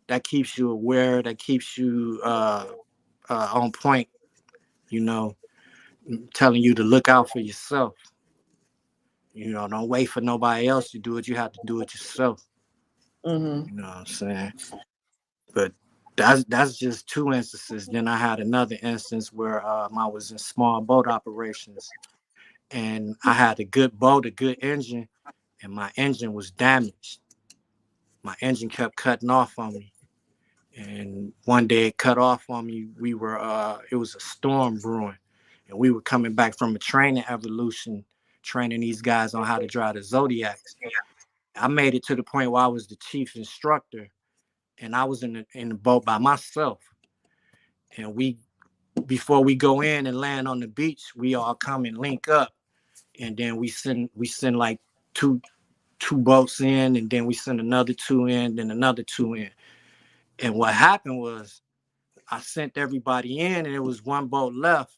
That keeps you aware. That keeps you on point. Telling you to look out for yourself. Don't wait for nobody else to do it. You have to do it yourself. Mm-hmm. You know what I'm saying? But that's just 2 instances. Then I had another instance where I was in small boat operations, and I had a good boat, a good engine, and my engine was damaged. My engine kept cutting off on me, and one day it cut off on me. It was a storm brewing, and we were coming back from a training evolution, training these guys on how to drive the Zodiacs. I made it to the point where I was the chief instructor, and I was in the boat by myself. And before we go in and land on the beach, we all come and link up, and then we send like two boats in, and then we send another 2 in, then another 2 in. And what happened was I sent everybody in, and it was one boat left,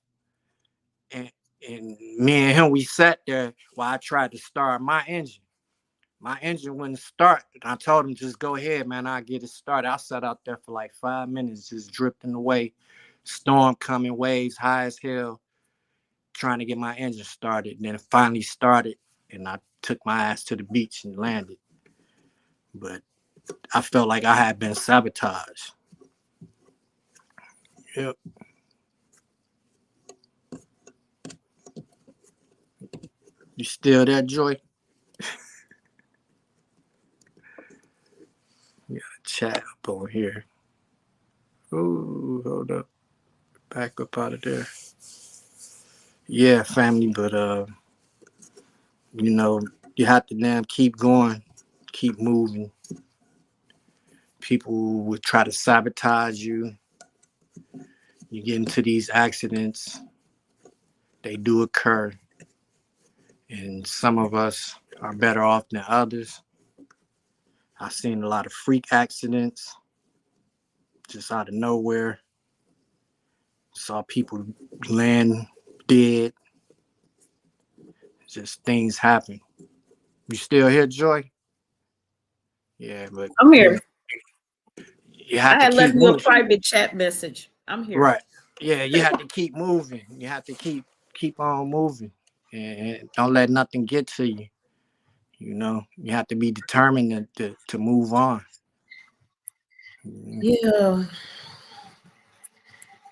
and me and him, we sat there while I tried to start my engine. My engine wouldn't start. I told him, just go ahead, man. I'll get it started. I sat out there for like 5 minutes, just drifting away. Storm coming, waves high as hell, trying to get my engine started. And then it finally started, and I took my ass to the beach and landed. But I felt like I had been sabotaged. Yep. You still there, Joy? You got a chat up on here. Oh, hold up. Back up out of there. Yeah, family, but you have to damn keep going, keep moving. People would try to sabotage you. You get into these accidents, they do occur. And some of us are better off than others. I've seen a lot of freak accidents just out of nowhere. Saw people land dead. Just things happen. You still here, Joy? Yeah, but I'm here. you have I to had left keep you a moving. private chat message. I'm here. Right. Yeah, you have to keep moving. You have to keep on moving. And don't let nothing get to you. You have to be determined to move on. Yeah.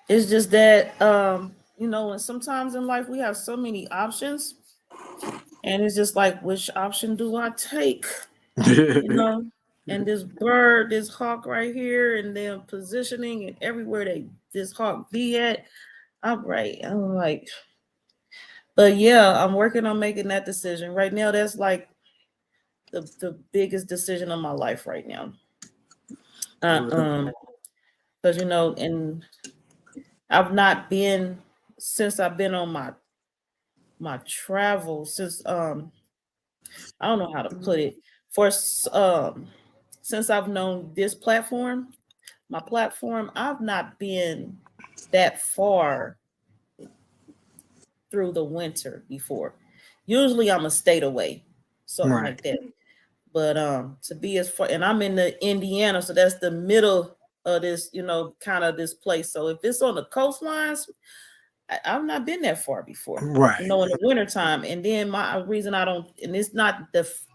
It's just that and sometimes in life we have so many options, And it's just like, which option do I take? You know, and this bird, this hawk right here, and then positioning and everywhere this hawk be at. I'm like, but yeah, I'm working on making that decision right now. That's like the biggest decision of my life right now. Because and I've not been since I've been on my travel since I don't know how to put it for since I've known this platform, my platform, I've not been that far through the winter before. Usually I'm a state away, something like that. But to be as far, and I'm in the Indiana, so that's the middle of this, kind of this place. So if it's on the coastlines, I've not been that far before, in the wintertime. And then my reason I don't, and it's not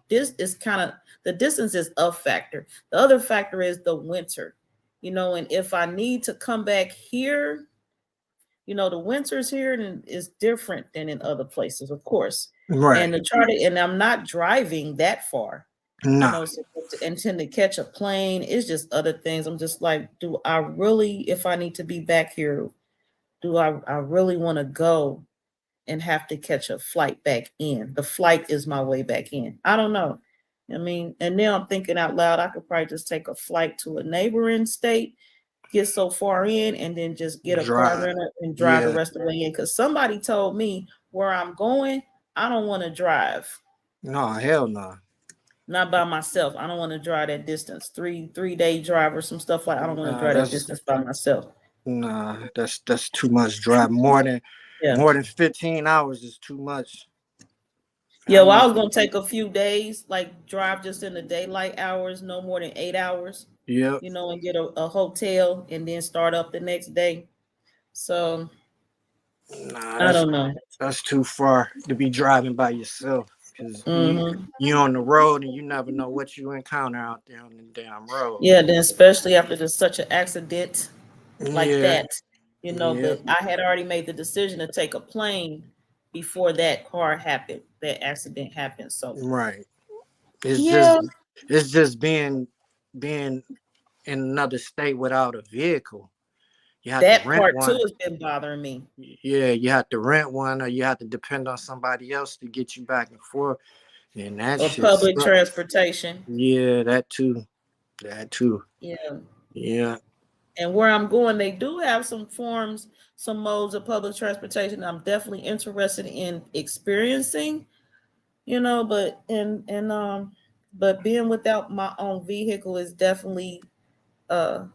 this is kind of the distance is a factor. The other factor is the winter, and if I need to come back here, the winters here and is different than in other places, of course. And and I'm not driving that far. No. Intend to catch a plane. It's just other things. I'm just like, do I really, if I need to be back here, do I really want to go and have to catch a flight back in? The flight is my way back in. I don't know. I mean, and now I'm thinking out loud, I could probably just take a flight to a neighboring state, get so far in, and then just get a car rental and drive the rest of the way in. Because somebody told me where I'm going, I don't want to drive. No, hell no. Not by myself. I don't want to drive that distance. 3-day drive or some stuff like. I don't want to drive that distance by myself. Nah, that's too much drive. More than 15 hours is too much. Yeah, well, I was gonna take a few days, like drive just in the daylight hours, no more than 8 hours. Yeah. And get a hotel and then start up the next day. So I don't know. That's too far to be driving by yourself. Because you're on the road and you never know what you encounter out there on the damn road. Yeah, then especially after there's such an accident like that, but I had already made the decision to take a plane before that accident happened. So it's just being in another state without a vehicle. You have that to rent part one. too has been bothering me. Yeah, you have to rent one, or you have to depend on somebody else to get you back and forth. And that's public transportation. Yeah, that too. Yeah. And where I'm going, they do have some modes of public transportation I'm definitely interested in experiencing, but but being without my own vehicle is definitely a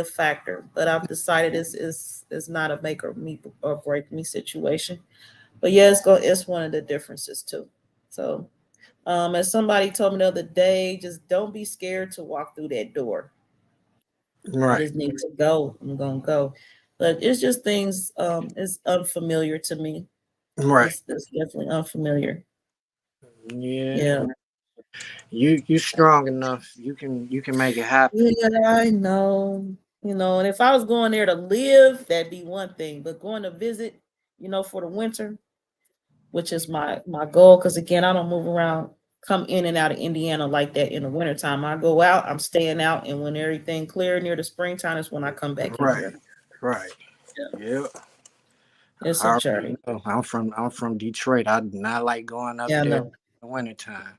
factor. But I've decided it's not a make or break me situation. But yeah, it's one of the differences too. So as somebody told me the other day, just don't be scared to walk through that door. I just need to go. I'm gonna go. But it's just things it's unfamiliar to me. It's definitely unfamiliar. Yeah. You strong enough. You can make it happen. Yeah, I know. And if I was going there to live, that'd be one thing. But going to visit, for the winter, which is my goal, because again, I don't move around, come in and out of Indiana like that in the wintertime. I go out, I'm staying out, and when everything clear near the springtime is when I come back in here. Right. Yeah. It's a journey. I'm from Detroit. I do not like going up there in the wintertime.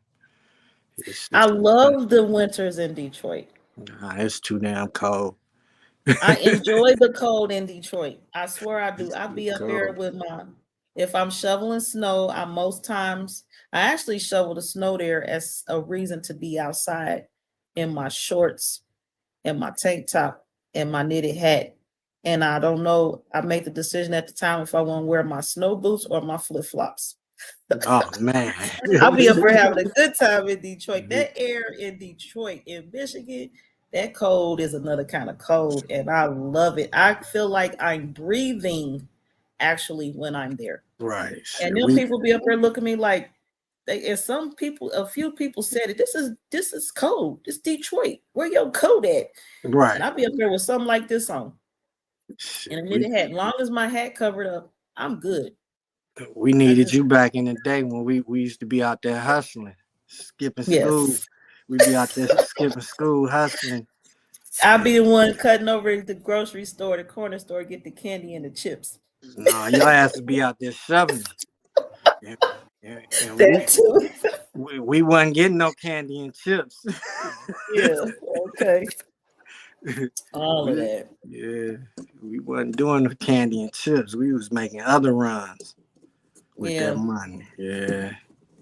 I love the winters in Detroit. Nah, it's too damn cold. I enjoy the cold in Detroit. I swear I do. I'll be up there with if I'm shoveling snow, I actually shovel the snow there as a reason to be outside in my shorts and my tank top and my knitted hat. And I don't know, I made the decision at the time if I want to wear my snow boots or my flip-flops. Oh man. I'll be up there having a good time in Detroit. That air in Detroit, in Michigan, that cold is another kind of cold, and I love it. I feel like I'm breathing actually when I'm there. Right. And then people be up there looking at me like, a few people said it. This is cold. It's Detroit. Where your coat at? Right. And I'll be up there with something like this on. And a knitted hat. As long as my hat covered up, I'm good. We needed you back in the day when we used to be out there hustling, skipping school. Yes. We'd be out there skipping school, hustling. I'll be the one cutting over the grocery store, the corner store, get the candy and the chips. Nah, your ass would be out there shoveling. And, and That too. we wasn't getting no candy and chips. Yeah. Okay. All of we, that. yeah, we wasn't doing the candy and chips. We was making other runs with that Yeah. money. Yeah.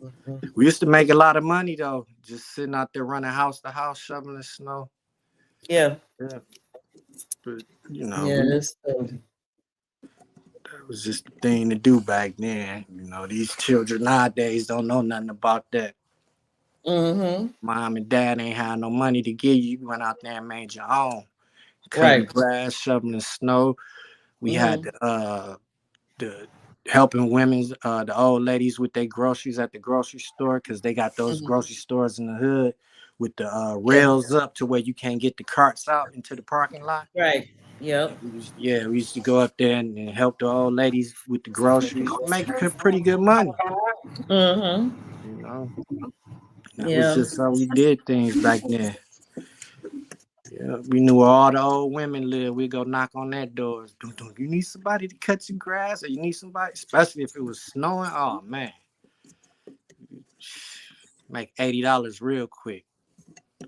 Mhm. We used to make a lot of money though, just sitting out there running house to house, shoveling snow. Yeah. Yeah. But you know, Yeah. That's that was just the thing to do back then. You know, these children nowadays don't know nothing about that. mm-hmm. Mom and dad ain't had no money to give you. You went out there and made your own. Cutting Right. grass, shoveling snow. We had Mm-hmm. the helping women, the old ladies with their groceries at the grocery store because they got those Mm-hmm. grocery stores in the hood with the Yeah. rails up to where you can't get the carts out into the parking lot. Right. And Yep. we used to go up there and help the old ladies with the groceries, make pretty good money. Mm-hmm. You know, that was Yeah. just how we did things back then. Yeah, we knew where all the old women lived. We go knock on their doors. You need somebody to cut your grass, or you need somebody, especially if it was snowing. Oh man, make $80 real quick.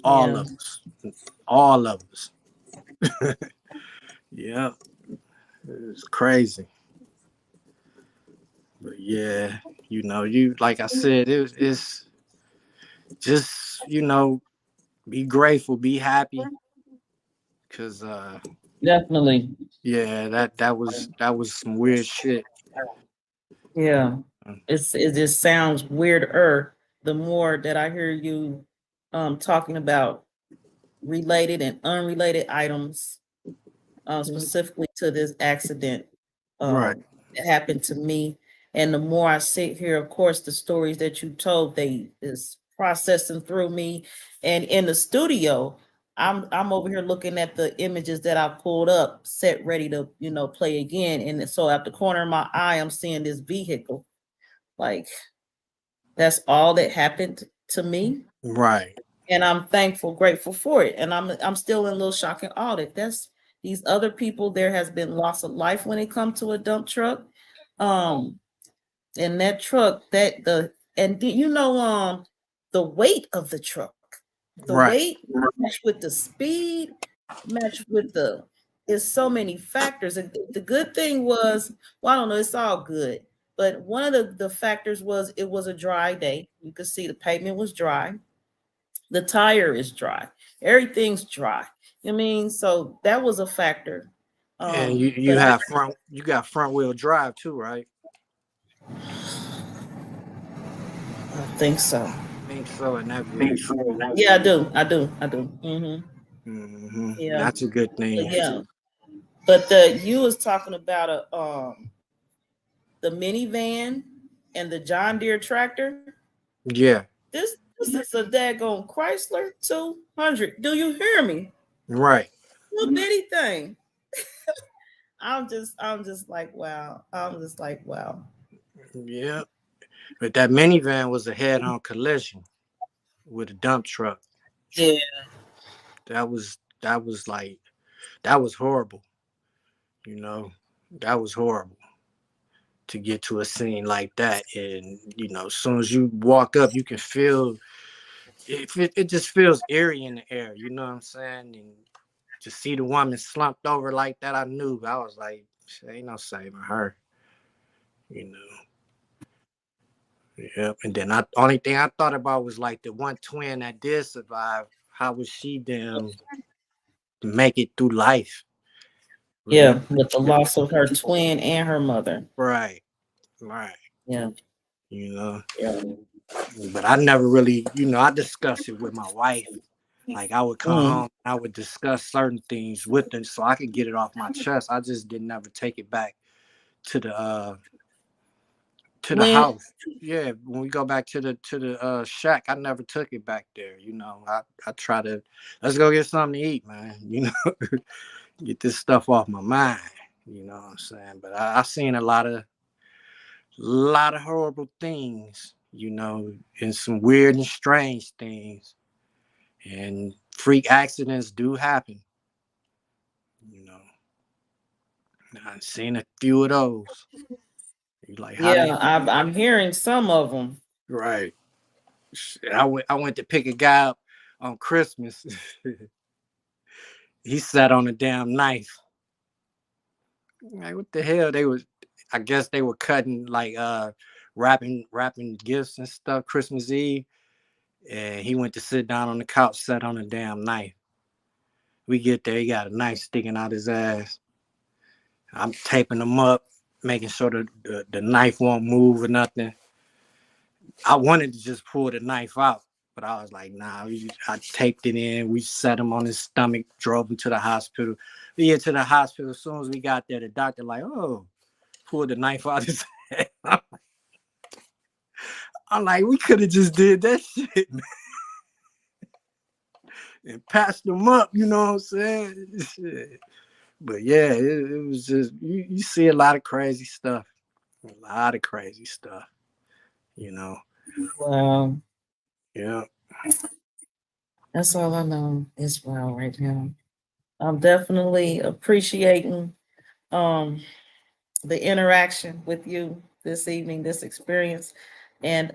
All Yeah. of us, all of us. Yeah, it's crazy. But yeah, you know, you like I said, it's just be grateful, be happy, cause Definitely. yeah, that was some weird shit. Yeah. It just sounds weirder the more that I hear you talking about related and unrelated items, specifically to this accident Right, that happened to me. And the more I sit here, of course, the stories that you told, they is processing through me. And in the studio, I'm over here looking at the images that I pulled up, set ready to, play again. And so at the corner of my eye, I'm seeing this vehicle. Like that's all that happened to me. right. And I'm thankful, grateful for it. And I'm still in a little shock and awe that that's these other people. There has been loss of life when it comes to a dump truck. Um, and that truck, the weight of the truck, the Right. weight matched with the speed, matched with the is so many factors. And the good thing was, well, I don't know, it's all good. But one of the factors was it was a dry day. You could see the pavement was dry. The tire is dry. Everything's dry. I mean, so that was a factor. And But you got front wheel drive too, right? I think so. I think so in that vehicle. Yeah, I do. I do. I do. Yeah. That's a good But thing. yeah. But the you was talking about the minivan and the John Deere tractor. Yeah. This is a daggone Chrysler 200. Do you hear me? Right. Little bitty thing. I'm just like wow. I'm just like wow. Yeah. But that minivan was a head-on collision with a dump truck. Yeah. That was horrible. You know, that was horrible to get to a scene like that. And as soon as you walk up, you can feel it just feels eerie in the air. You know what I'm saying? And to see the woman slumped over like that, I knew. I was like, ain't no saving her. You know. Yep. And then only thing I thought about was like the one twin that did survive. How was she damn make it through life? Yeah, with the loss of her twin and her mother. Right. Right. Yeah. Yeah. But I never really, I discussed it with my wife. Like I would come home, I would discuss certain things with her so I could get it off my chest. I just didn't ever take it back to the house. Yeah, when we go back to the shack, I never took it back there. I try to let's go get something to eat, man. Get this stuff off my mind. You know what I'm saying? But I seen a lot of lot of horrible things, you know, and some weird and strange things. And freak accidents do happen, you know. I've seen a few of those. You like how the Yeah, I'm hearing some of them. right. I went to pick a guy up on Christmas. He sat on a damn knife. Like what the hell? They was I guess they were cutting like wrapping gifts and stuff Christmas Eve. And he went to sit down on the couch, sat on a damn knife. We get there, he got a knife sticking out his ass. I'm taping him up, making sure the knife won't move or nothing. I wanted to just pull the knife out, but I was like, nah. I taped it in. We set him on his stomach, drove him to the hospital. We get to the hospital. As soon as we got there, the doctor like, oh, pulled the knife out his head. I'm like, we could have just did that shit, man, and patched him up. You know what I'm saying? But yeah, it was just you see a lot of crazy stuff. A lot of crazy stuff. You know. Wow. Yeah. That's all I know is wow right now. I'm definitely appreciating um the interaction with you this evening, this experience, and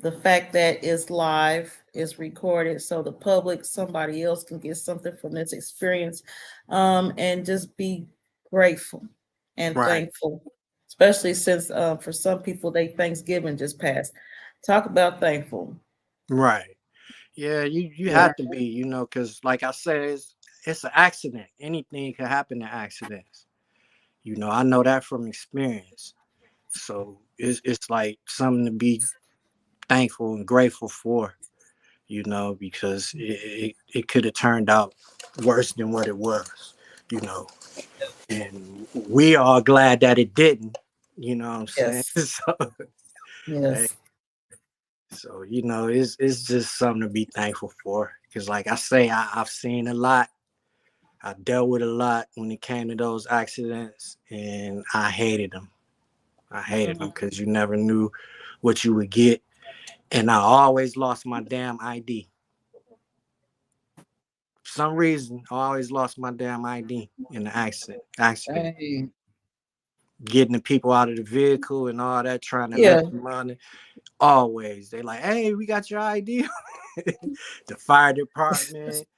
the fact that it's live, is recorded, so the public, somebody else can get something from this experience, and just be grateful and Right. thankful, especially since for some people, they Thanksgiving just passed. Talk about thankful. Right. Yeah, you Yeah. have to be, you know, because like I said, it's an accident. Anything could happen in accidents. You know, I know that from experience. So it's like something to be thankful and grateful for, you know, because it could have turned out worse than what it was, you know. And we are glad that it didn't, you know what I'm saying? Yes. So, hey, Yes. so you know, it's just something to be thankful for. Because like I say, I've seen a lot. I dealt with a lot when it came to those accidents, and I hated them. I hated them Mhm. because you never knew what you would get, and I always lost my damn ID. For some reason, I always lost my damn ID in the accident. Accident, Hey. getting the people out of the vehicle and all that, trying to Yeah. let them on. Always, they like, hey, we got your ID. The fire department,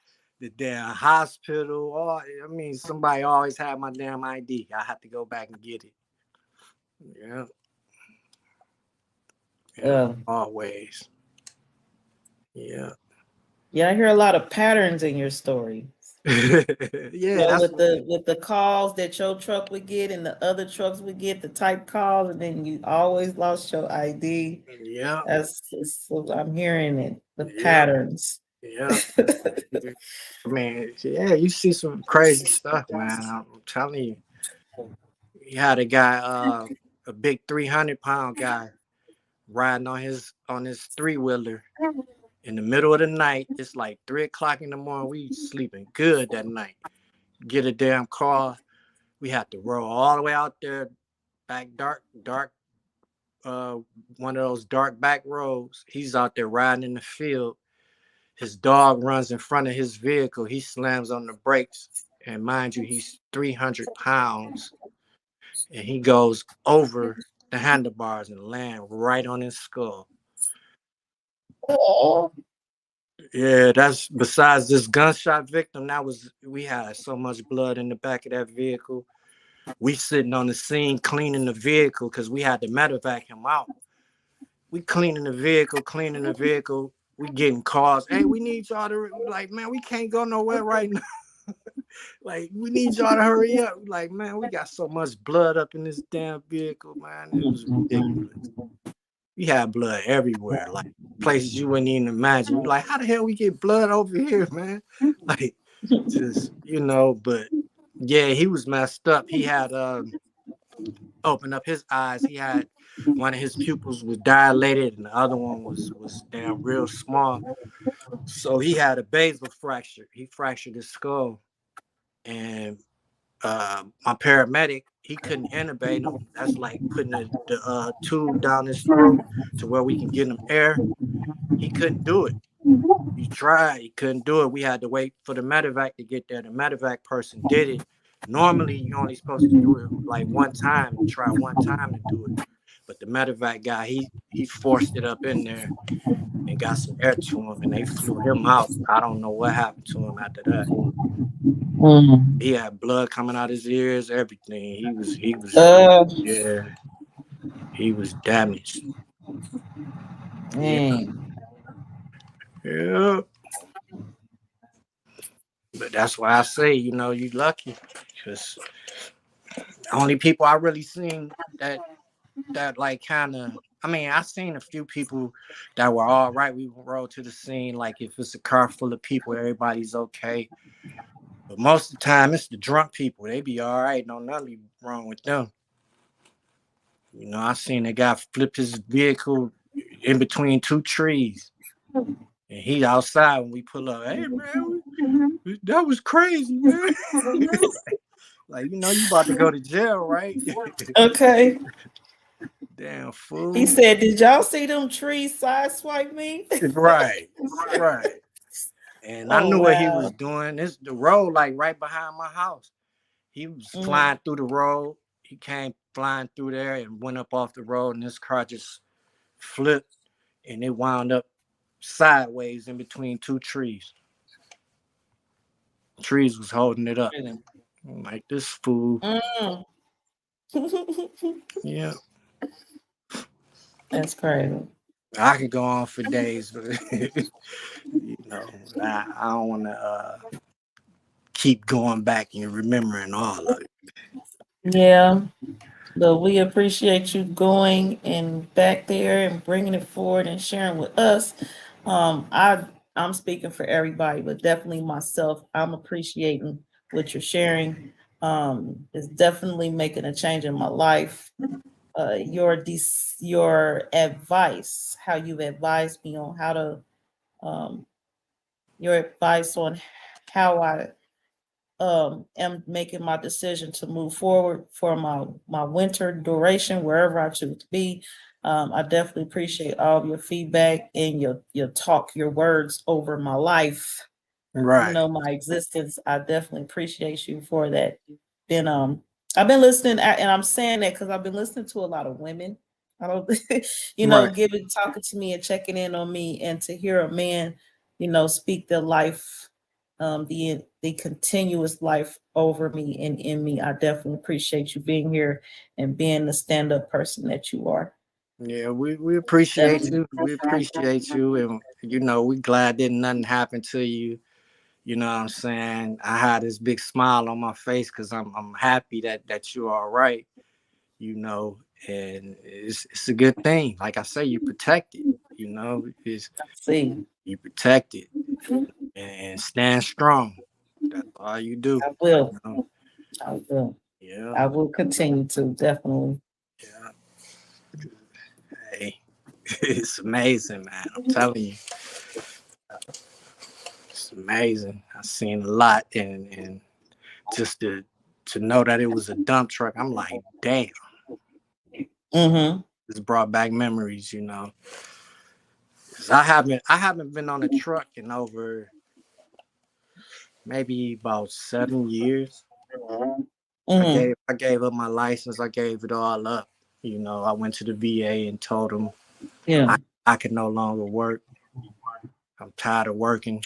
the damn hospital. All I mean, somebody always had my damn ID. I had to go back and get it. Yeah, yeah, Uh, always. Yeah. yeah, I hear a lot of patterns in your story. You Yeah, know, that's with what. the calls that your truck would get and the other trucks would get, the type calls, and then you always lost your ID. Yeah, I'm hearing it, the yeah, patterns. yeah. I mean, yeah, you see some crazy stuff, man. I'm telling you. You had a guy, a big 300-pound guy, riding on his three-wheeler in the middle of the night. It's like 3 o'clock in the morning. We sleeping good that night. Get a damn car. We had to roll all the way out there, back dark, uh, one of those dark back roads. He's out there riding in the field. His dog runs in front of his vehicle. He slams on the brakes. And mind you, he's 300 pounds. And he goes over the handlebars and land right on his skull. Oh, Yeah, that's besides this gunshot victim. We had so much blood in the back of that vehicle. We sitting on the scene cleaning the vehicle because we had to medevac him out. We cleaning the vehicle. We getting calls. Hey, we need y'all to like, man, we can't go nowhere right now. Like, we need y'all to hurry up. Like, man, we got so much blood up in this damn vehicle, man. It was ridiculous. We had blood everywhere, like places you wouldn't even imagine. You like, how the hell we get blood over here, man? Like, just but yeah, he was messed up. He had opened up his eyes. He had one of his pupils was dilated, and the other one was damn real small. So he had a basal fracture. He fractured his skull, and my paramedic, he couldn't intubate him. That's like putting the tube down his throat to where we can get him air. He couldn't do it. He tried, he couldn't do it. We had to wait for the medevac to get there. The medevac person did it. Normally, you're only supposed to do it like one time, try one time to do it. But the medevac guy, he forced it up in there and got some air to him, and they flew him out. I don't know what happened to him after that. Mm. He had blood coming out his ears, everything. He was yeah, he was damaged. Yeah, Dang. yeah. But that's why I say, you lucky, because only people I really seen that like kind of. I mean, I seen a few people that were all right. We rode to the scene. Like if it's a car full of people, everybody's okay. But most of the time, it's the drunk people. They be all right. No, nothing be wrong with them. I seen a guy flip his vehicle in between two trees. And he outside when we pull up. Hey, man, that was crazy, man. like, you about to go to jail, right? Okay. Damn fool. He said, "Did y'all see them trees sideswipe me?" Right. And I knew what he was wow. doing. It's the road, like right behind my house. He was flying through the road. He came flying through there and went up off the road, and this car just flipped, and it wound up sideways in between two trees. Trees was holding it up. I'm like, this fool. Yeah. That's crazy. I could go on for days, but I don't want to keep going back and remembering all of it. Yeah. But we appreciate you going and back there and bringing it forward and sharing with us. I'm speaking for everybody, but definitely myself. I'm appreciating what you're sharing. It's definitely making a change in my life. Your advice, how you've advised me on how to, your advice on how I am making my decision to move forward for my winter duration wherever I choose to be. I definitely appreciate all of your feedback and your words over my life. Right. My existence. I definitely appreciate you for that. Been I've been listening and I'm saying that because I've been listening to a lot of women. I don't talking to me and checking in on me, and to hear a man, speak their life, the continuous life over me and in me. I definitely appreciate you being here and being the stand-up person that you are. Yeah, we appreciate you. We appreciate you, and we glad that nothing happened to you. You know what I'm saying? I had this big smile on my face because I'm happy that you're all right. And it's a good thing. Like I say, you protect it. You protect it and stand strong. That's all you do. I will. I will. Yeah. I will continue to, definitely. Yeah. Hey, it's amazing, man. I'm telling you. It's amazing. I've seen a lot, and just to know that it was a dump truck, I'm like, damn. It's brought back memories, 'Cause I haven't been on a truck in over maybe about 7 years. I gave up my license. I gave it all up. I went to the VA and told them I could no longer work. I'm tired of working.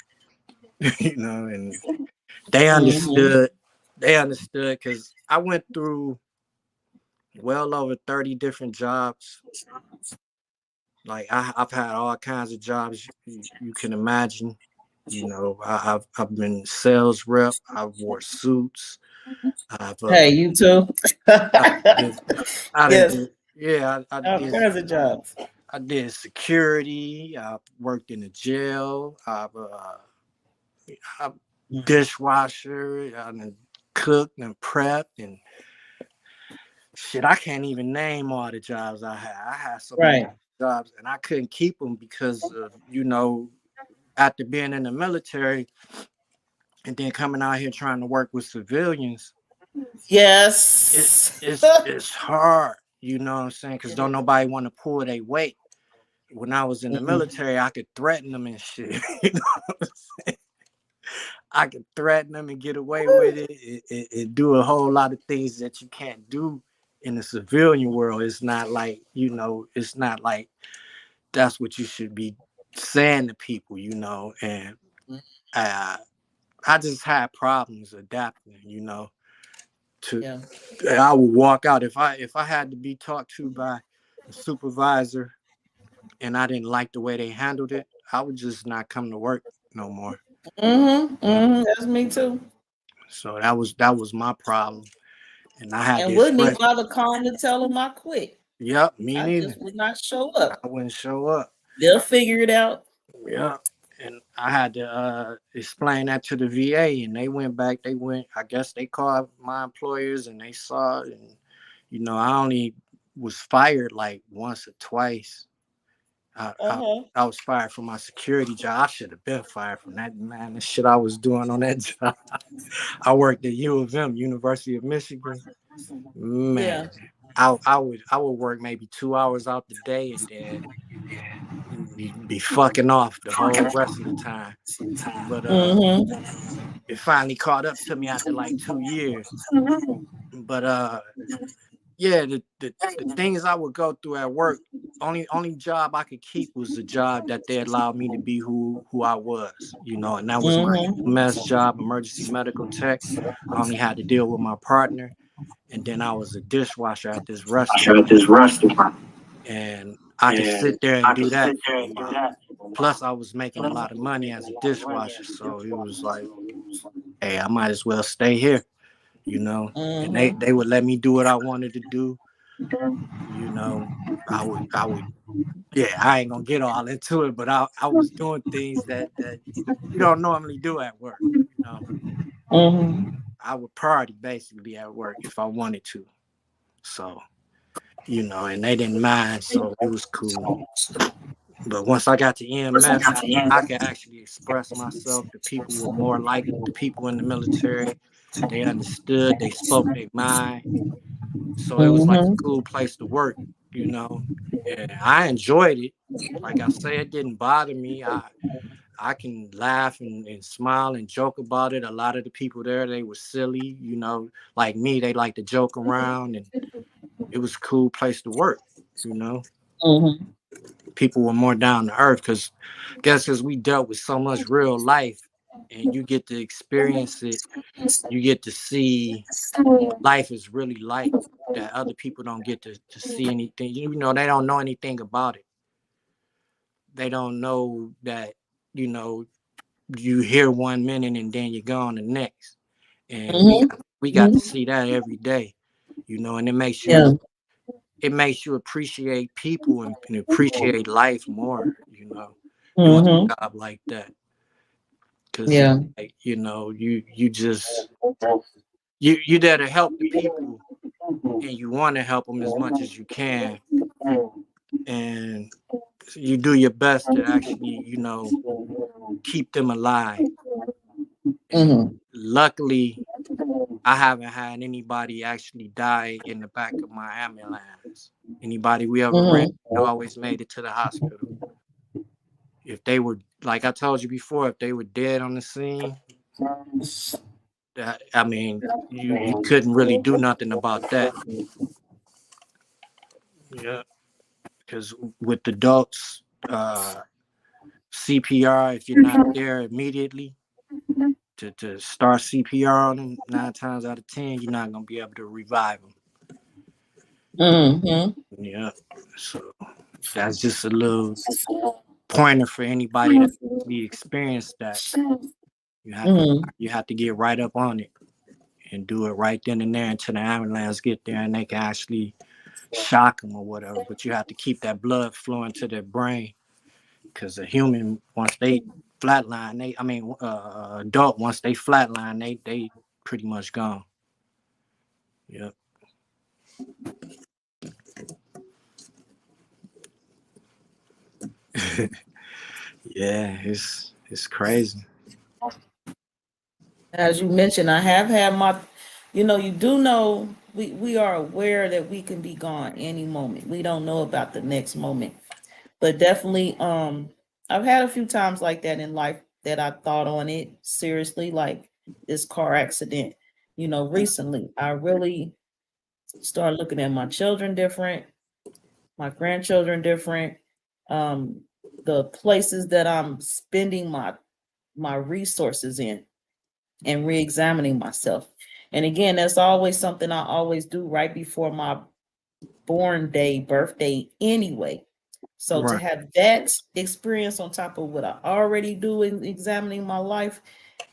And they understood. They understood because I went through well over 30 different jobs. Like I've had all kinds of jobs you can imagine. I've been sales rep. I've wore suits. Hey, you too. I Yes, did. Yeah, I all did. kinds of jobs. I did security. I worked in the jail. I'm dishwasher. I cooked and prepped and shit. I can't even name all the jobs I had. I had so many jobs, and I couldn't keep them because of after being in the military and then coming out here trying to work with civilians. Yes. It's hard, you know what I'm saying? Because don't nobody want to pull their weight. When I was in the military, I could threaten them and shit. You know what I'm saying? I could threaten them and get away with it. It do a whole lot of things that you can't do in the civilian world. It's not like, you know, it's not like that's what you should be saying to people, you know. And I just had problems adapting, you know. To I would walk out if I had to be talked to by a supervisor and I didn't like the way they handled it, I would just not come to work no more. That's me too. So that was my problem, and I had to And wouldn't even express. bother calling to tell them I quit. Yep, me I neither. just would not show I up. wouldn't show up. They'll figure it out. Yeah, and I had to explain that to the VA, and they went back. They went. I guess they called my employers, and they saw it, and you know, I only was fired like once or twice. I was fired from my security job. I should have been fired from that, man. The shit I was doing on that job. I worked at U of M, University of Michigan. Man, Yeah. I would work maybe 2 hours out the day and then be fucking off the whole rest of the time. But it finally caught up to me after like 2 years. But yeah, the things I would go through at work, only job I could keep was the job that they allowed me to be who I was, you know, and that was my EMS job, emergency medical tech. I only had to deal with my partner, and then I was a dishwasher at this restaurant, and I could sit there and do that for a while. Plus, I was making a lot of money as a dishwasher, so it was like, hey, I might as well stay here, you know. And they would let me do what I wanted to do, you know. I would yeah, I ain't gonna get all into it, but I was doing things that you don't normally do at work, you know. I would party basically at work if I wanted to. So, you know, and they didn't mind, so it was cool. But once I got to EMS, I could actually express myself. The people were more like the people in the military. They understood, they spoke their mind. So it was like a cool place to work, you know. And I enjoyed it. Like I say, it didn't bother me. I can laugh and smile and joke about it. A lot of the people there, they were silly, you know, like me, they like to joke around, and it was a cool place to work, you know. People were more down to earth because we dealt with so much real life, and you get to experience it. You get to see life is really like that. Other people don't get to see anything. You know, they don't know anything about it. They don't know that, you know, you hear 1 minute and then you're gone the next. And we got to see that every day, you know, and it makes you appreciate people and appreciate life more, you know, doing a job like that. Cause it's like, you know, you just you there to help the people, and you want to help them as much as you can, and you do your best to actually, you know, keep them alive. And luckily, I haven't had anybody actually die in the back of my ambulance. Anybody we ever ran always made it to the hospital. If they were, like I told you before, if they were dead on the scene, that, I mean, you couldn't really do nothing about that. Yeah, because with adults, CPR, if you're not there immediately to start CPR on them, 9 times out of 10, you're not gonna be able to revive them. Yeah, so that's just a little pointer for anybody that actually experienced that. You have to get right up on it and do it right then and there until the ambulance get there and they can actually shock them or whatever. But you have to keep that blood flowing to their brain, because a human, once they flatline, adult, once they flatline, they pretty much gone. Yep. Yeah, it's crazy. As you mentioned, I have had You do know we are aware that we can be gone any moment. We don't know about the next moment. But definitely, I've had a few times like that in life that I thought on it seriously, like this car accident. Recently, I really started looking at my children different, my grandchildren different, um, the places that I'm spending my resources in, and re-examining myself. And again, that's always something I always do right before my birthday anyway. So to Right. have that experience on top of what I already do in examining my life,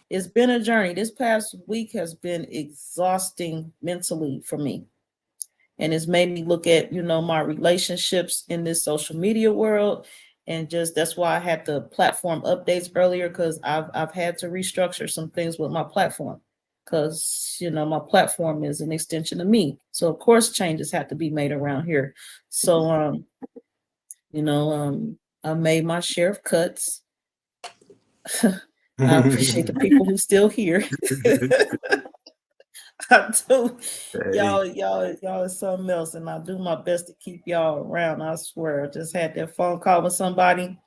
it's been a journey. This past week has been exhausting mentally for me. And it's made me look at, my relationships in this social media world. And just that's why I had the platform updates earlier, because I've had to restructure some things with my platform. Because my platform is an extension of me. So of course changes have to be made around here. So I made my share of cuts. I appreciate the people who still here. I do. Hey. Y'all is something else, and I do my best to keep y'all around. I swear. I just had that phone call with somebody.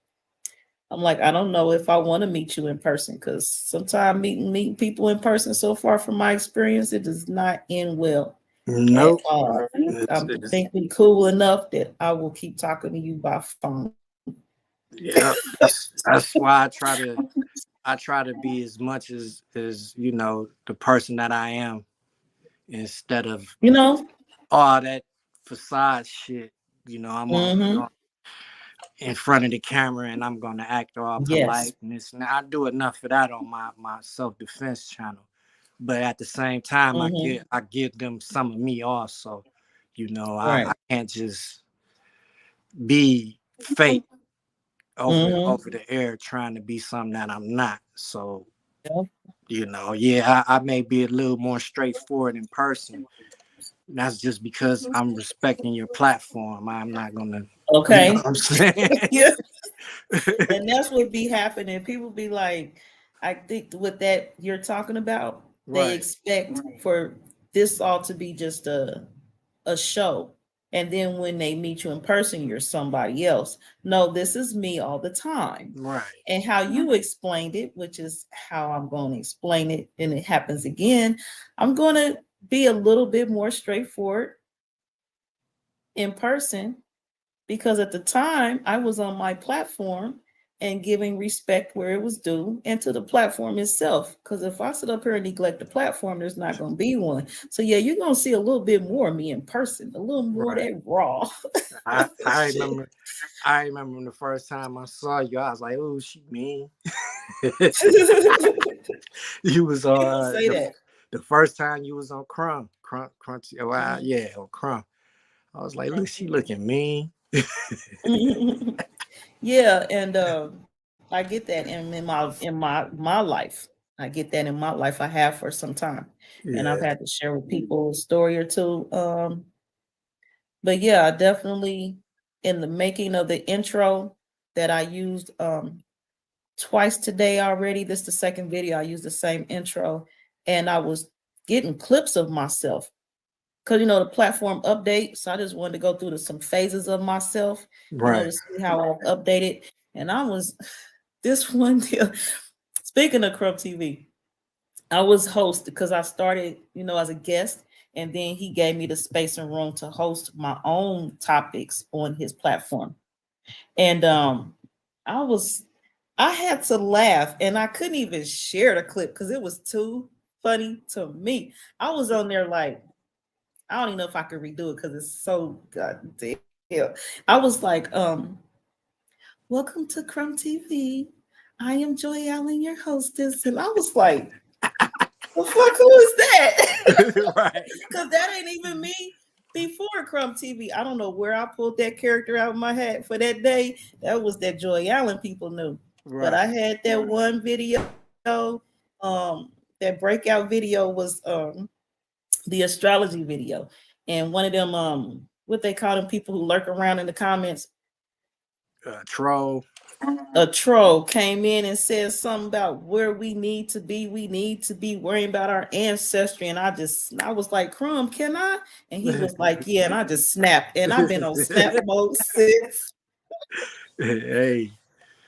I'm like, I don't know if I want to meet you in person, because sometimes meeting people in person, so far from my experience, it does not end well at Nope. all. I It's, think we cool enough that I will keep talking to you by phone. yeah, that's why I try to be as much as the person that I am, instead of You know? all that facade shit. I'm on Mm-hmm. in front of the camera and I'm gonna act all Yes. polite and this. Now I do enough of that on my self defense channel, but at the same time, I Mm-hmm. get I give them some of me also. I Right. can't just be fake over Mm-hmm. over the air trying to be something that I'm not. So Yeah. yeah, I may be a little more straightforward in person. That's just because I'm respecting your platform. I'm not gonna, what Okay. I'm saying. Yeah. And that's what be happening. People be like, I think with that you're talking about, they Right, expect for this all to be just a show. And then when they meet you in person, you're somebody else. No, this is me all the time. right, And how you explained it, which is how I'm going to explain it, and it happens again, I'm going to be a little bit more straightforward in person, because at the time I was on my platform and giving respect where it was due, and to the platform itself. Because if I sit up here and neglect the platform, there's not going to be one. So yeah, you're going to see a little bit more of me in person, a little more of right. that raw I shit. remember I remember the first time I saw you, I was like, "Oh, she mean." You was People say the first time you was on Crunchy. Oh, that. yeah, on Crumb. I was like, "Look, she looking mean." Yeah, and I get that in my life. I get that in my life. I have for some time, and I've Yeah, had to share with people a story or two. But yeah, I definitely, in the making of the intro that I used twice today already. This is the second video I used the same intro, and I was getting clips of myself because the platform update. So I just wanted to go through some phases of myself, right, to see how I've updated. And I was this one deal. Speaking of Crumb TV, I was host because I started, as a guest, and then he gave me the space and room to host my own topics on his platform. And I was I had to laugh, and I couldn't even share the clip because it was too funny to me. I was on there like, I don't even know if I could redo it because it's so goddamn. I was like, welcome to Crumb TV. I am Joy Allen, your hostess. And I was like, the fuck, who is that? right, Because that ain't even me before Crumb TV. I don't know where I pulled that character out of my head for that day. That was that Joy Allen people knew. But I right. had that one video, that breakout video was the astrology video. And one of them, what they call them, people who lurk around in the comments, Troll. a troll came in and said something about where we need to be. We need to be worrying about our ancestry. And I was like, Crumb, can I? And he was like, yeah. And I just snapped. And I've been on snap mode since. Hey,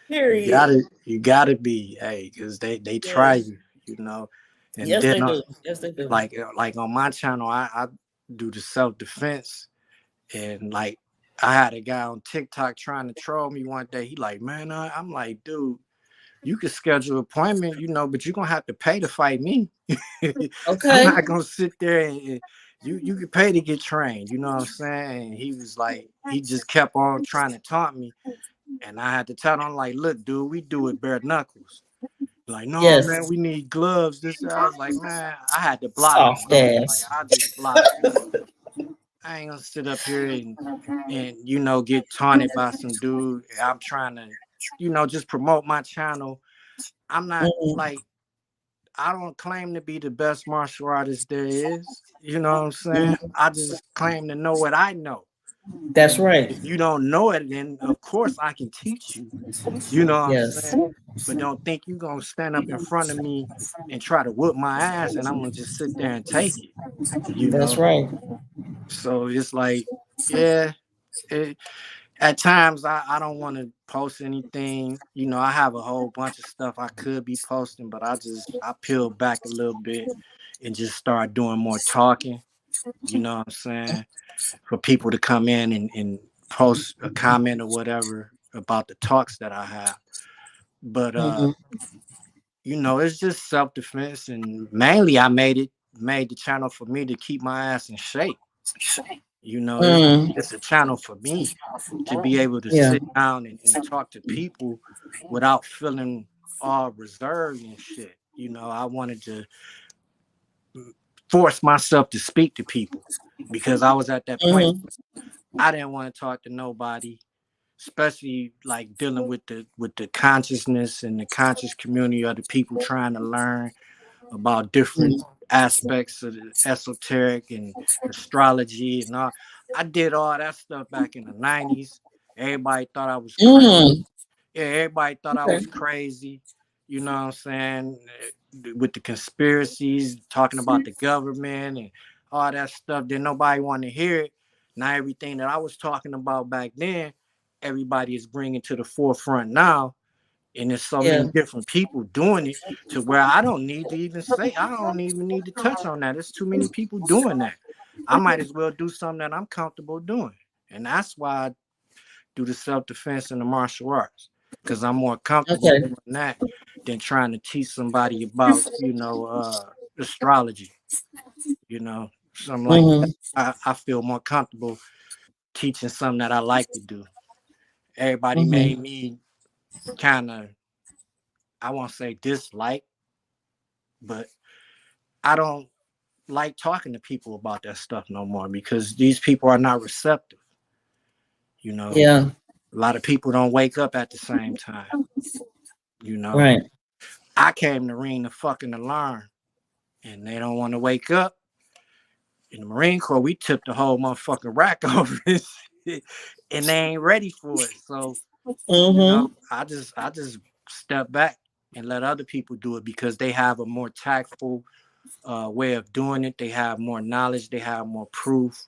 Period. you gotta be, hey, because they try Yes. you, you know. And Yes, then they do. Yes, they do. like on my channel, I do the self-defense. And like I had a guy on TikTok trying to troll me one day. He like, man, I'm like, dude, you could schedule an appointment, you know, but you're gonna have to pay to fight me. I'm Okay. not gonna sit there and you can pay to get trained, you know what I'm saying? And he was like, he just kept on trying to taunt me. And I had to tell him, like, look, dude, we do it bare knuckles. Like, no, Yes. man, we need gloves. This, I was like, man, I had to block him, Soft bro. Like, ass. I just blocked him. I ain't gonna sit up here and you know get taunted by some dude. I'm trying to, you know, just promote my channel. I'm not Mhm. like I don't claim to be the best martial artist there is. You know what I'm saying? Mhm. I just claim to know what I know. That's And right. if you don't know it, then of course I can teach you. You know what I'm Yes. saying? But don't think you're gonna stand up in front of me and try to whoop my ass and I'm gonna just sit there and take it, you That's know. right. So it's like, yeah, it, at times I don't want to post anything. You know, I have a whole bunch of stuff I could be posting, but I peel back a little bit and just start doing more talking. You know what I'm saying? For people to come in and post a comment or whatever about the talks that I have. But Mhm. you know, it's just self-defense and mainly I made the channel for me to keep my ass in shape. You know, Mm. it's a channel for me to be able to Yeah. sit down and talk to people without feeling all reserved and shit. You know, I wanted to force myself to speak to people because I was at that point Mhm. I didn't want to talk to nobody, especially like dealing with the consciousness and the conscious community of the people trying to learn about different Mhm. aspects of the esoteric and astrology and all. I did all that stuff back in the 90s. Everybody thought I was crazy. Mm. Yeah, everybody thought I Okay. was crazy. You know what I'm saying? With the conspiracies, talking about the government and all that stuff. Then nobody wanted to hear it. Now everything that I was talking about back then, everybody is bringing to the forefront now. And there's so many Yeah. different people doing it to where I don't need to even say, I don't even need to touch on that. There's too many people doing that. I might as well do something that I'm comfortable doing. And that's why I do the self-defense and the martial arts. Because I'm more comfortable Okay. doing that than trying to teach somebody about, you know, astrology, you know, something like that. Mhm. I feel more comfortable teaching something that I like to do. Everybody Mhm. made me kind of, I won't say dislike, but I don't like talking to people about that stuff no more because these people are not receptive. You know, Yeah. a lot of people don't wake up at the same time. You know, Right. I came to ring the fucking alarm and they don't want to wake up. In the Marine Corps, we tipped the whole motherfucking rack over this shit, and they ain't ready for it. So, you know, Mhm. I just step back and let other people do it because they have a more tactful way of doing it. They have more knowledge. They have more proof.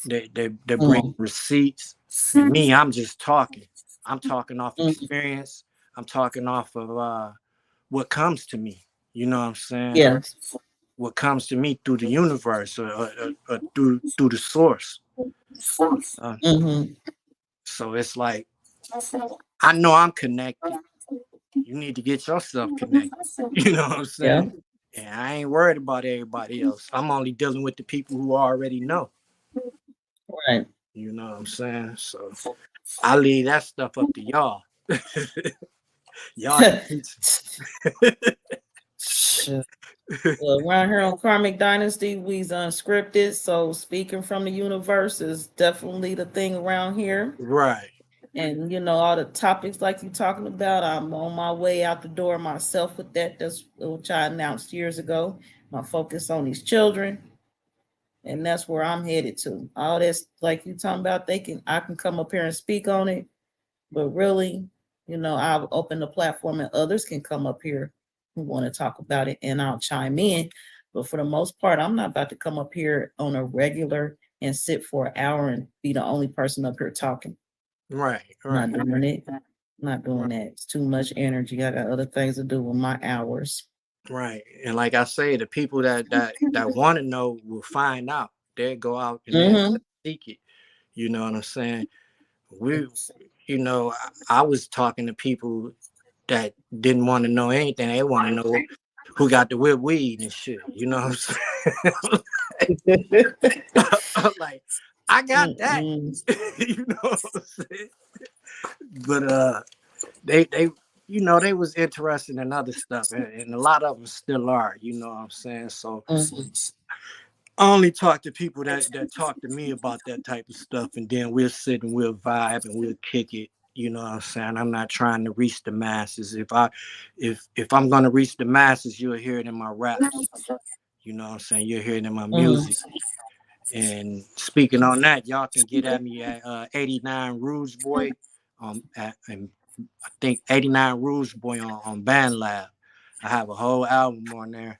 They bring Mm. receipts. And me, I'm just talking. I'm talking off Mm. experience. I'm talking off of what comes to me. You know what I'm saying? Yeah. What comes to me through the universe or through the source. Uh, Mhm. so it's like I know I'm connected. You need to get yourself connected. You know what I'm Yeah. saying? And I ain't worried about everybody else. I'm only dealing with the people who already know. Right. You know what I'm saying? So I leave that stuff up to y'all. Y'all can teach. Shit. Well, around here on Karmic Dynasty, we's unscripted. So speaking from the universe is definitely the thing around here. Right. And all the topics like you talking about, I'm on my way out the door myself with that. That's which I announced years ago. My focus on these children, and that's where I'm headed to. All this, like you talking about, I can come up here and speak on it, but really, You know, I'll open the platform and others can come up here who want to talk about it and I'll chime in. But for the most part, I'm not about to come up here on a regular and sit for an hour and be the only person up here talking. Right, Not right, doing it. Not doing right, that. It's too much energy. I got other things to do with my hours. right. And like I say, the people that want to know will find out. They'll go out and they'll Mm-hmm. seek it. You know what I'm saying? We, you know, I was talking to people that didn't want to know anything. They want to know who got the whip weed and shit. You know what I'm saying? Like, I got that. You know what I'm saying? But they you know, they was interested in other stuff, and a lot of them still are. You know what I'm saying? So I only talk to people that talk to me about that type of stuff, and then we'll sit and we'll vibe and we'll kick it. You know what I'm saying? I'm not trying to reach the masses. If I'm gonna reach the masses, you'll hear it in my raps. You know what I'm saying? You'll hear it in my music. And speaking on that, y'all can get at me at 89 Rouge Boy, and I think 89 Rouge Boy on Band Lab. I have a whole album on there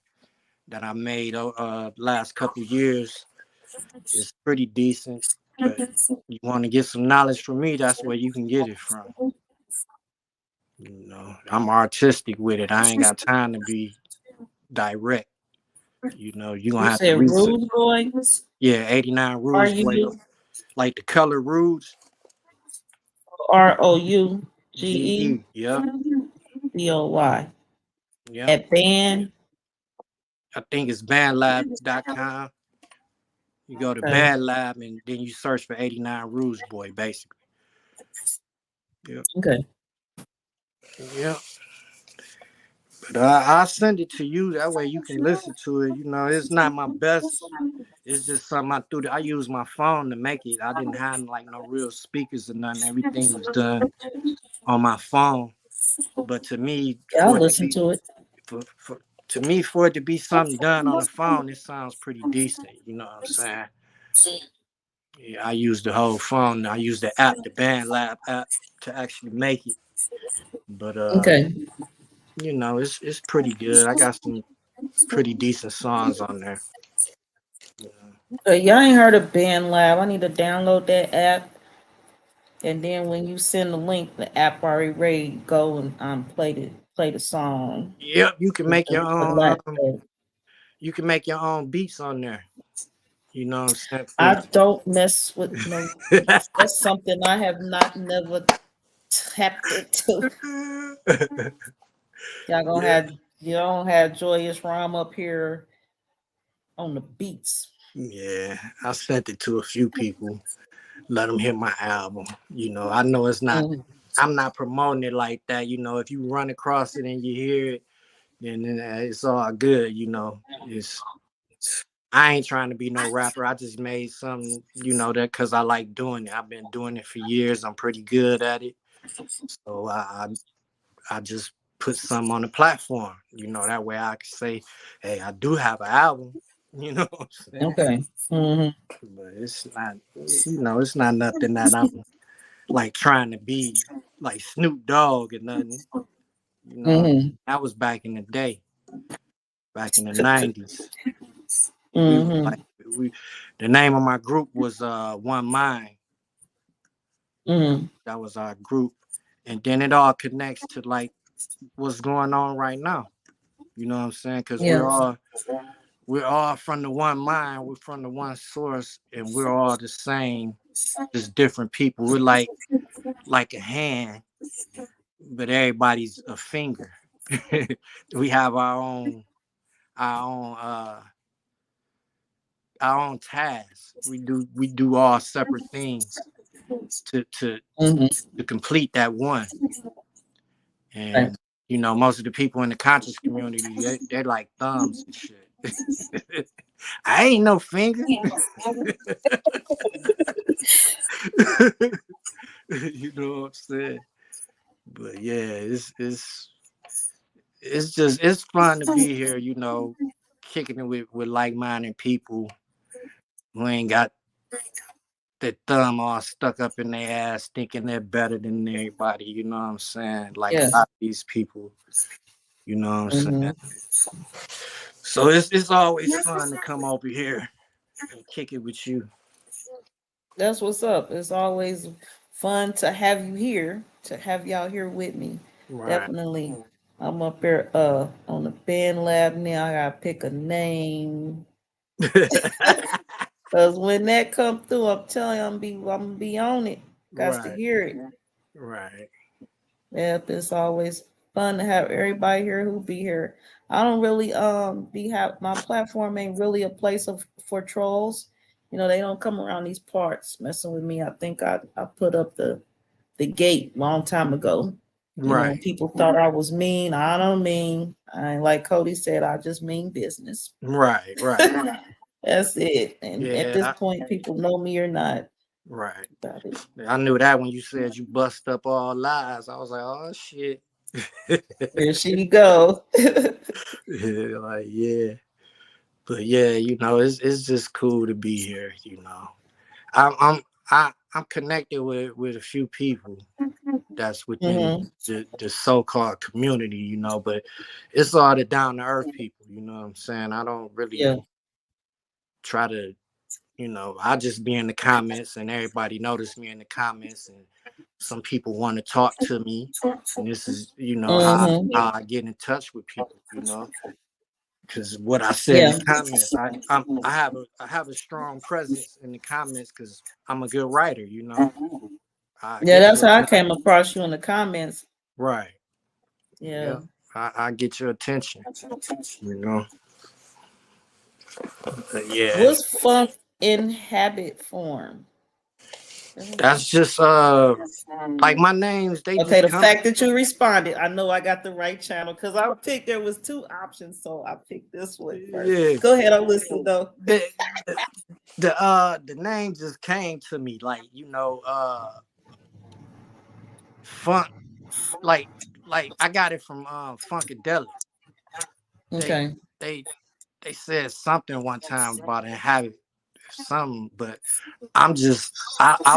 that I made last couple years. It's pretty decent, but you want to get some knowledge from me, that's where you can get it from. You know, I'm artistic with it. I ain't got time to be direct. You know, you're gonna You have to said research. Rude Boy? Yeah, 89 R Rouge Boy, U like the color Rouge. Rouge GE. Yep. Boy Yep. at band. I think it's bandlab.com. You go to Okay. bandlab and then you search for 89 Rouge Boy, basically. Yep. Okay. Yep. But I'll send it to you. That way you can listen to it. You know, it's not my best. It's just something I threw. I used my phone to make it. I didn't have like no real speakers or nothing. Everything was done on my phone. But to me, Yeah, I'll listen to it. for to me, for it to be something done on the phone, it sounds pretty decent. You know what I'm saying? Yeah, I used the whole phone. I used the app, the BandLab app, to actually make it. But Okay. you know, it's pretty good. I got some pretty decent songs on there. You know. Y'all ain't heard of Band Lab. I need to download that app. And then when you send the link, the app already ready to go and play the song. Yep, you can make your own. Relax. You can make your own beats on there. You know what I'm saying? I don't mess with no beats. That's something I have not never tapped into. Yeah. Y'all gonna have Joyous Rhyme up here on the beats. Yeah, I sent it to a few people. Let them hear my album. You know, I know it's not. I'm not promoting it like that. You know, if you run across it and you hear it, then it's all good. You know, it's. I ain't trying to be no rapper. I just made something, you know, that because I like doing it. I've been doing it for years. I'm pretty good at it. So I just put something on the platform. You know, that way I can say, hey, I do have an album. You know what I'm saying? Okay. But it's not, you know, it's not nothing that I'm like trying to be like Snoop Dogg or nothing. You know, that was back in the day, back in the 90s. We was like the name of my group was One Mind. That was our group. And then it all connects to like what's going on right now. You know what I'm saying? Because we're all from the one mind, we're from the one source, and we're all the same, just different people. We're like a hand, but everybody's a finger. We have our own our own tasks. We do all separate things to complete that one. And you know, most of the people in the conscious community, they're like thumbs and shit. I ain't no finger. You know what I'm saying? But yeah, it's fun to be here, you know, kicking it with like-minded people who ain't got their thumb all stuck up in their ass, thinking they're better than everybody. You know what I'm saying? Like a lot of these people. You know what I'm saying? So it's always fun to come over here and kick it with you. That's what's up. It's always fun to have you here, to have y'all here with me. Right. Definitely. I'm up here on the band lab now. I gotta pick a name. Cause when that come through, I'm telling you, I'm gonna be on it. Got to hear it. Right. Yep, it's always fun to have everybody here who be here. I don't really my platform ain't really a place for trolls. You know, they don't come around these parts messing with me. I think I put up the gate long time ago. You know, when people thought I was mean. I don't mean. I like Cody said, I just mean business. Right. That's it. And at this point, people know me or not. Right. I knew that when you said you bust up all lies. I was like, oh shit. Here she go. Like, yeah. But yeah, you know, it's just cool to be here, you know. I'm connected with a few people that's within the so-called community, you know, but it's all the down to earth people, you know what I'm saying? I don't really try to, you know, I just be in the comments and everybody notice me in the comments, and some people want to talk to me, and this is, you know, how I get in touch with people, you know. Because what I said in the comments, I have a strong presence in the comments because I'm a good writer, you know. That's how I came across you in the comments. Right. Yeah. I get your attention, you know. But yeah. What's funk in habit form? That's just like my names. They okay. Just the fact that you responded, I know I got the right channel because I picked. There was 2 options, so I picked this one first. Yeah. Go ahead, I'm listening though. The name just came to me, like, you know, funk, like I got it from Funkadelic. Okay. They said something one time about inhabit something, but I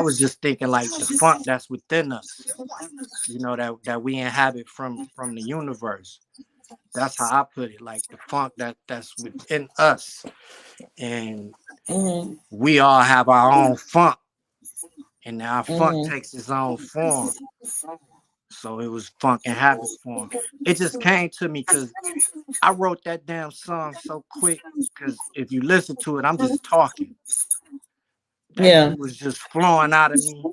was just thinking like the funk that's within us, you know, that we inhabit from the universe. That's how I put it, like the funk that's within us, and we all have our own funk, and our funk takes its own form. So it was funk and habit form. It just came to me because I wrote that damn song so quick. Because if you listen to it, I'm just talking. That was just flowing out of me,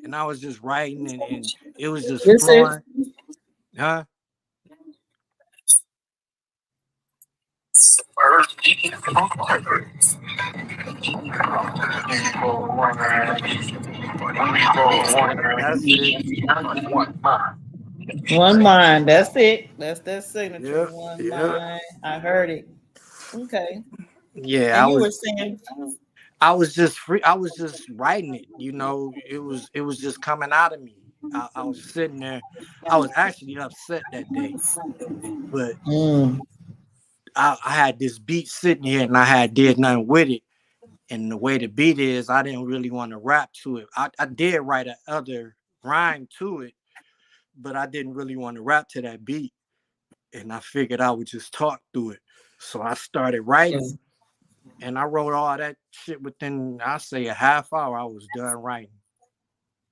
and I was just writing, and it was just flowing. Huh? That's it. One mind. That's it. That's that signature. One mind. I heard it. Okay. Yeah, and you were saying. I was just free. I was just writing it. You know, it was just coming out of me. I was sitting there. I was actually upset that day, but I had this beat sitting here, and I did nothing with it. And the way the beat is, I didn't really want to rap to it. I did write another rhyme to it, but I didn't really want to rap to that beat. And I figured I would just talk through it. So I started writing, and I wrote all that shit within, I say, a half hour. I was done writing.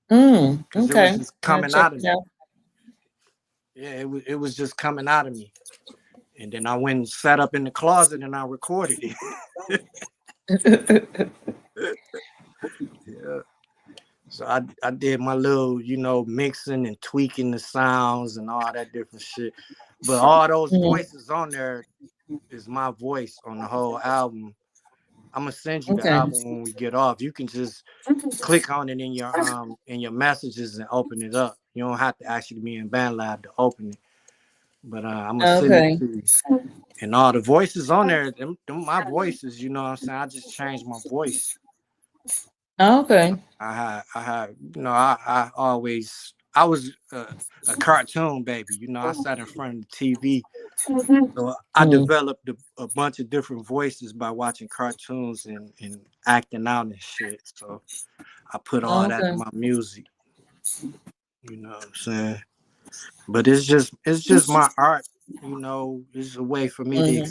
Because it was just coming out of me. Yeah, it was just coming out of me. And then I went and sat up in the closet and I recorded it. Yeah. So I did my little, you know, mixing and tweaking the sounds and all that different shit. But all those voices on there is my voice on the whole album. I'm gonna send you the album when we get off. You can just click on it in your messages and open it up. You don't have to actually be in BandLab to open it. But I'm gonna send it to you. And all the voices on there, them my voices, you know what I'm saying? I just changed my voice. Okay. I had, you know, I was a cartoon baby, you know. I sat in front of the TV, so I developed a bunch of different voices by watching cartoons and acting out and shit. So I put all that in my music. You know what I'm saying? But it's just my art. You know, it's a way for me to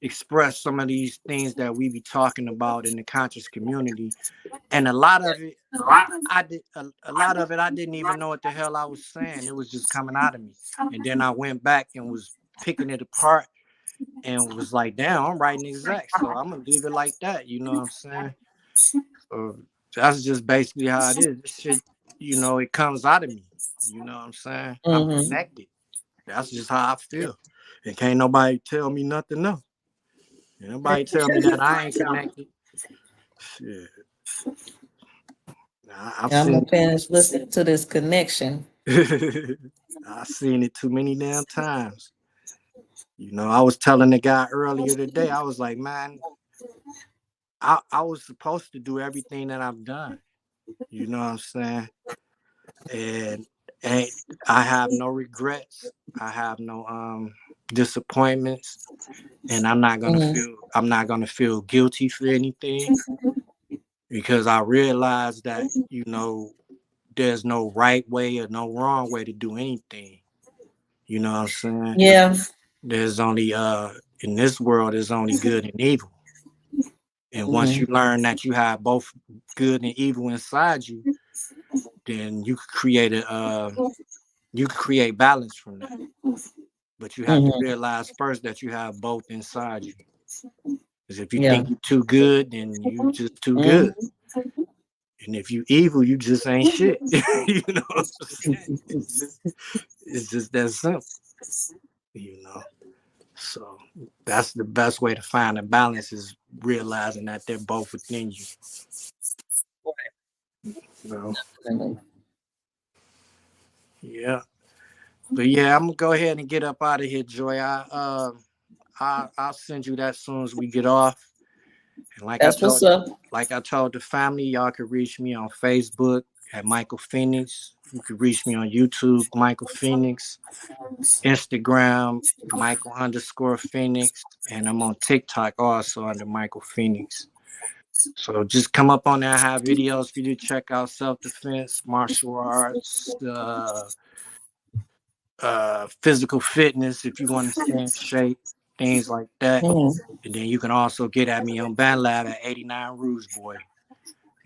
express some of these things that we be talking about in the conscious community. And a lot of it, a lot of it, I didn't even know what the hell I was saying. It was just coming out of me. And then I went back and was picking it apart and was like, damn, I'm writing exact. So I'm gonna leave it like that. You know what I'm saying? So that's just basically how it is. This shit, you know, it comes out of me. You know what I'm saying? I'm connected. That's just how I feel. And can't nobody tell me nothing else. Nobody tell me that I ain't connected. Shit. I'm gonna finish listening to this connection. I've seen it too many damn times. You know, I was telling the guy earlier today, I was like, man, I was supposed to do everything that I've done. You know what I'm saying? And I have no regrets. I have no disappointments. And I'm not gonna feel guilty for anything, because I realize that, you know, there's no right way or no wrong way to do anything. You know what I'm saying? Yeah. There's only in this world there's only good and evil. And once you learn that you have both good and evil inside you, then you could create balance from that. But you have to realize first that you have both inside you. Because if you think you're too good, then you just too good. And if you evil, you just ain't shit. You know what I'm saying? It's just that simple. You know. So that's the best way to find a balance, is realizing that they're both within you. You know? Yeah. But yeah, I'm gonna go ahead and get up out of here, Joy. I'll send you that as soon as we get off. And like I told the family, y'all could reach me on Facebook at Michael Phoenix. You could reach me on YouTube, Michael Phoenix, Instagram, Michael_Phoenix, and I'm on TikTok also under Michael Phoenix. So just come up on there. I have videos for you to check out: self-defense, martial arts, physical fitness if you want to stay in shape, things like that. And then you can also get at me on BandLab at 89 Rouge Boy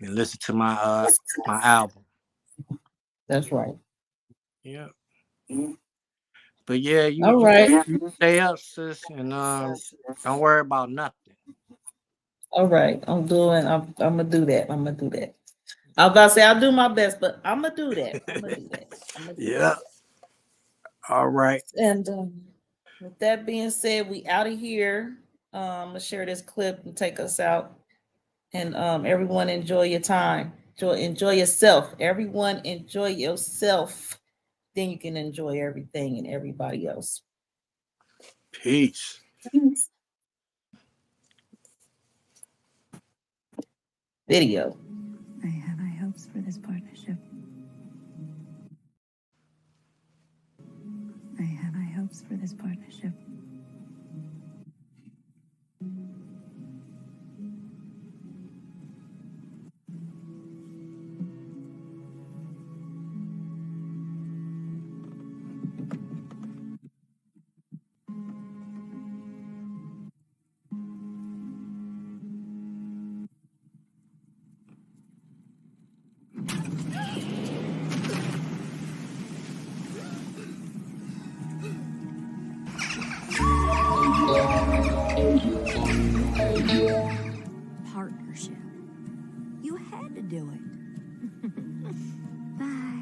and listen to my my album. That's right. Yeah. But yeah, you stay up, sis, and don't worry about nothing. All right, I'm gonna do that. I'm gonna do that. I was about to say I'll do my best, but I'm gonna do that. Yeah. All right. And with that being said, we out of here. I'm gonna share this clip and take us out. And everyone enjoy your time. Enjoy yourself. Everyone enjoy yourself. Then you can enjoy everything and everybody else. Peace. Video. I have high hopes for this partnership. I have high hopes for this partnership. Partnership. You had to do it. Bye.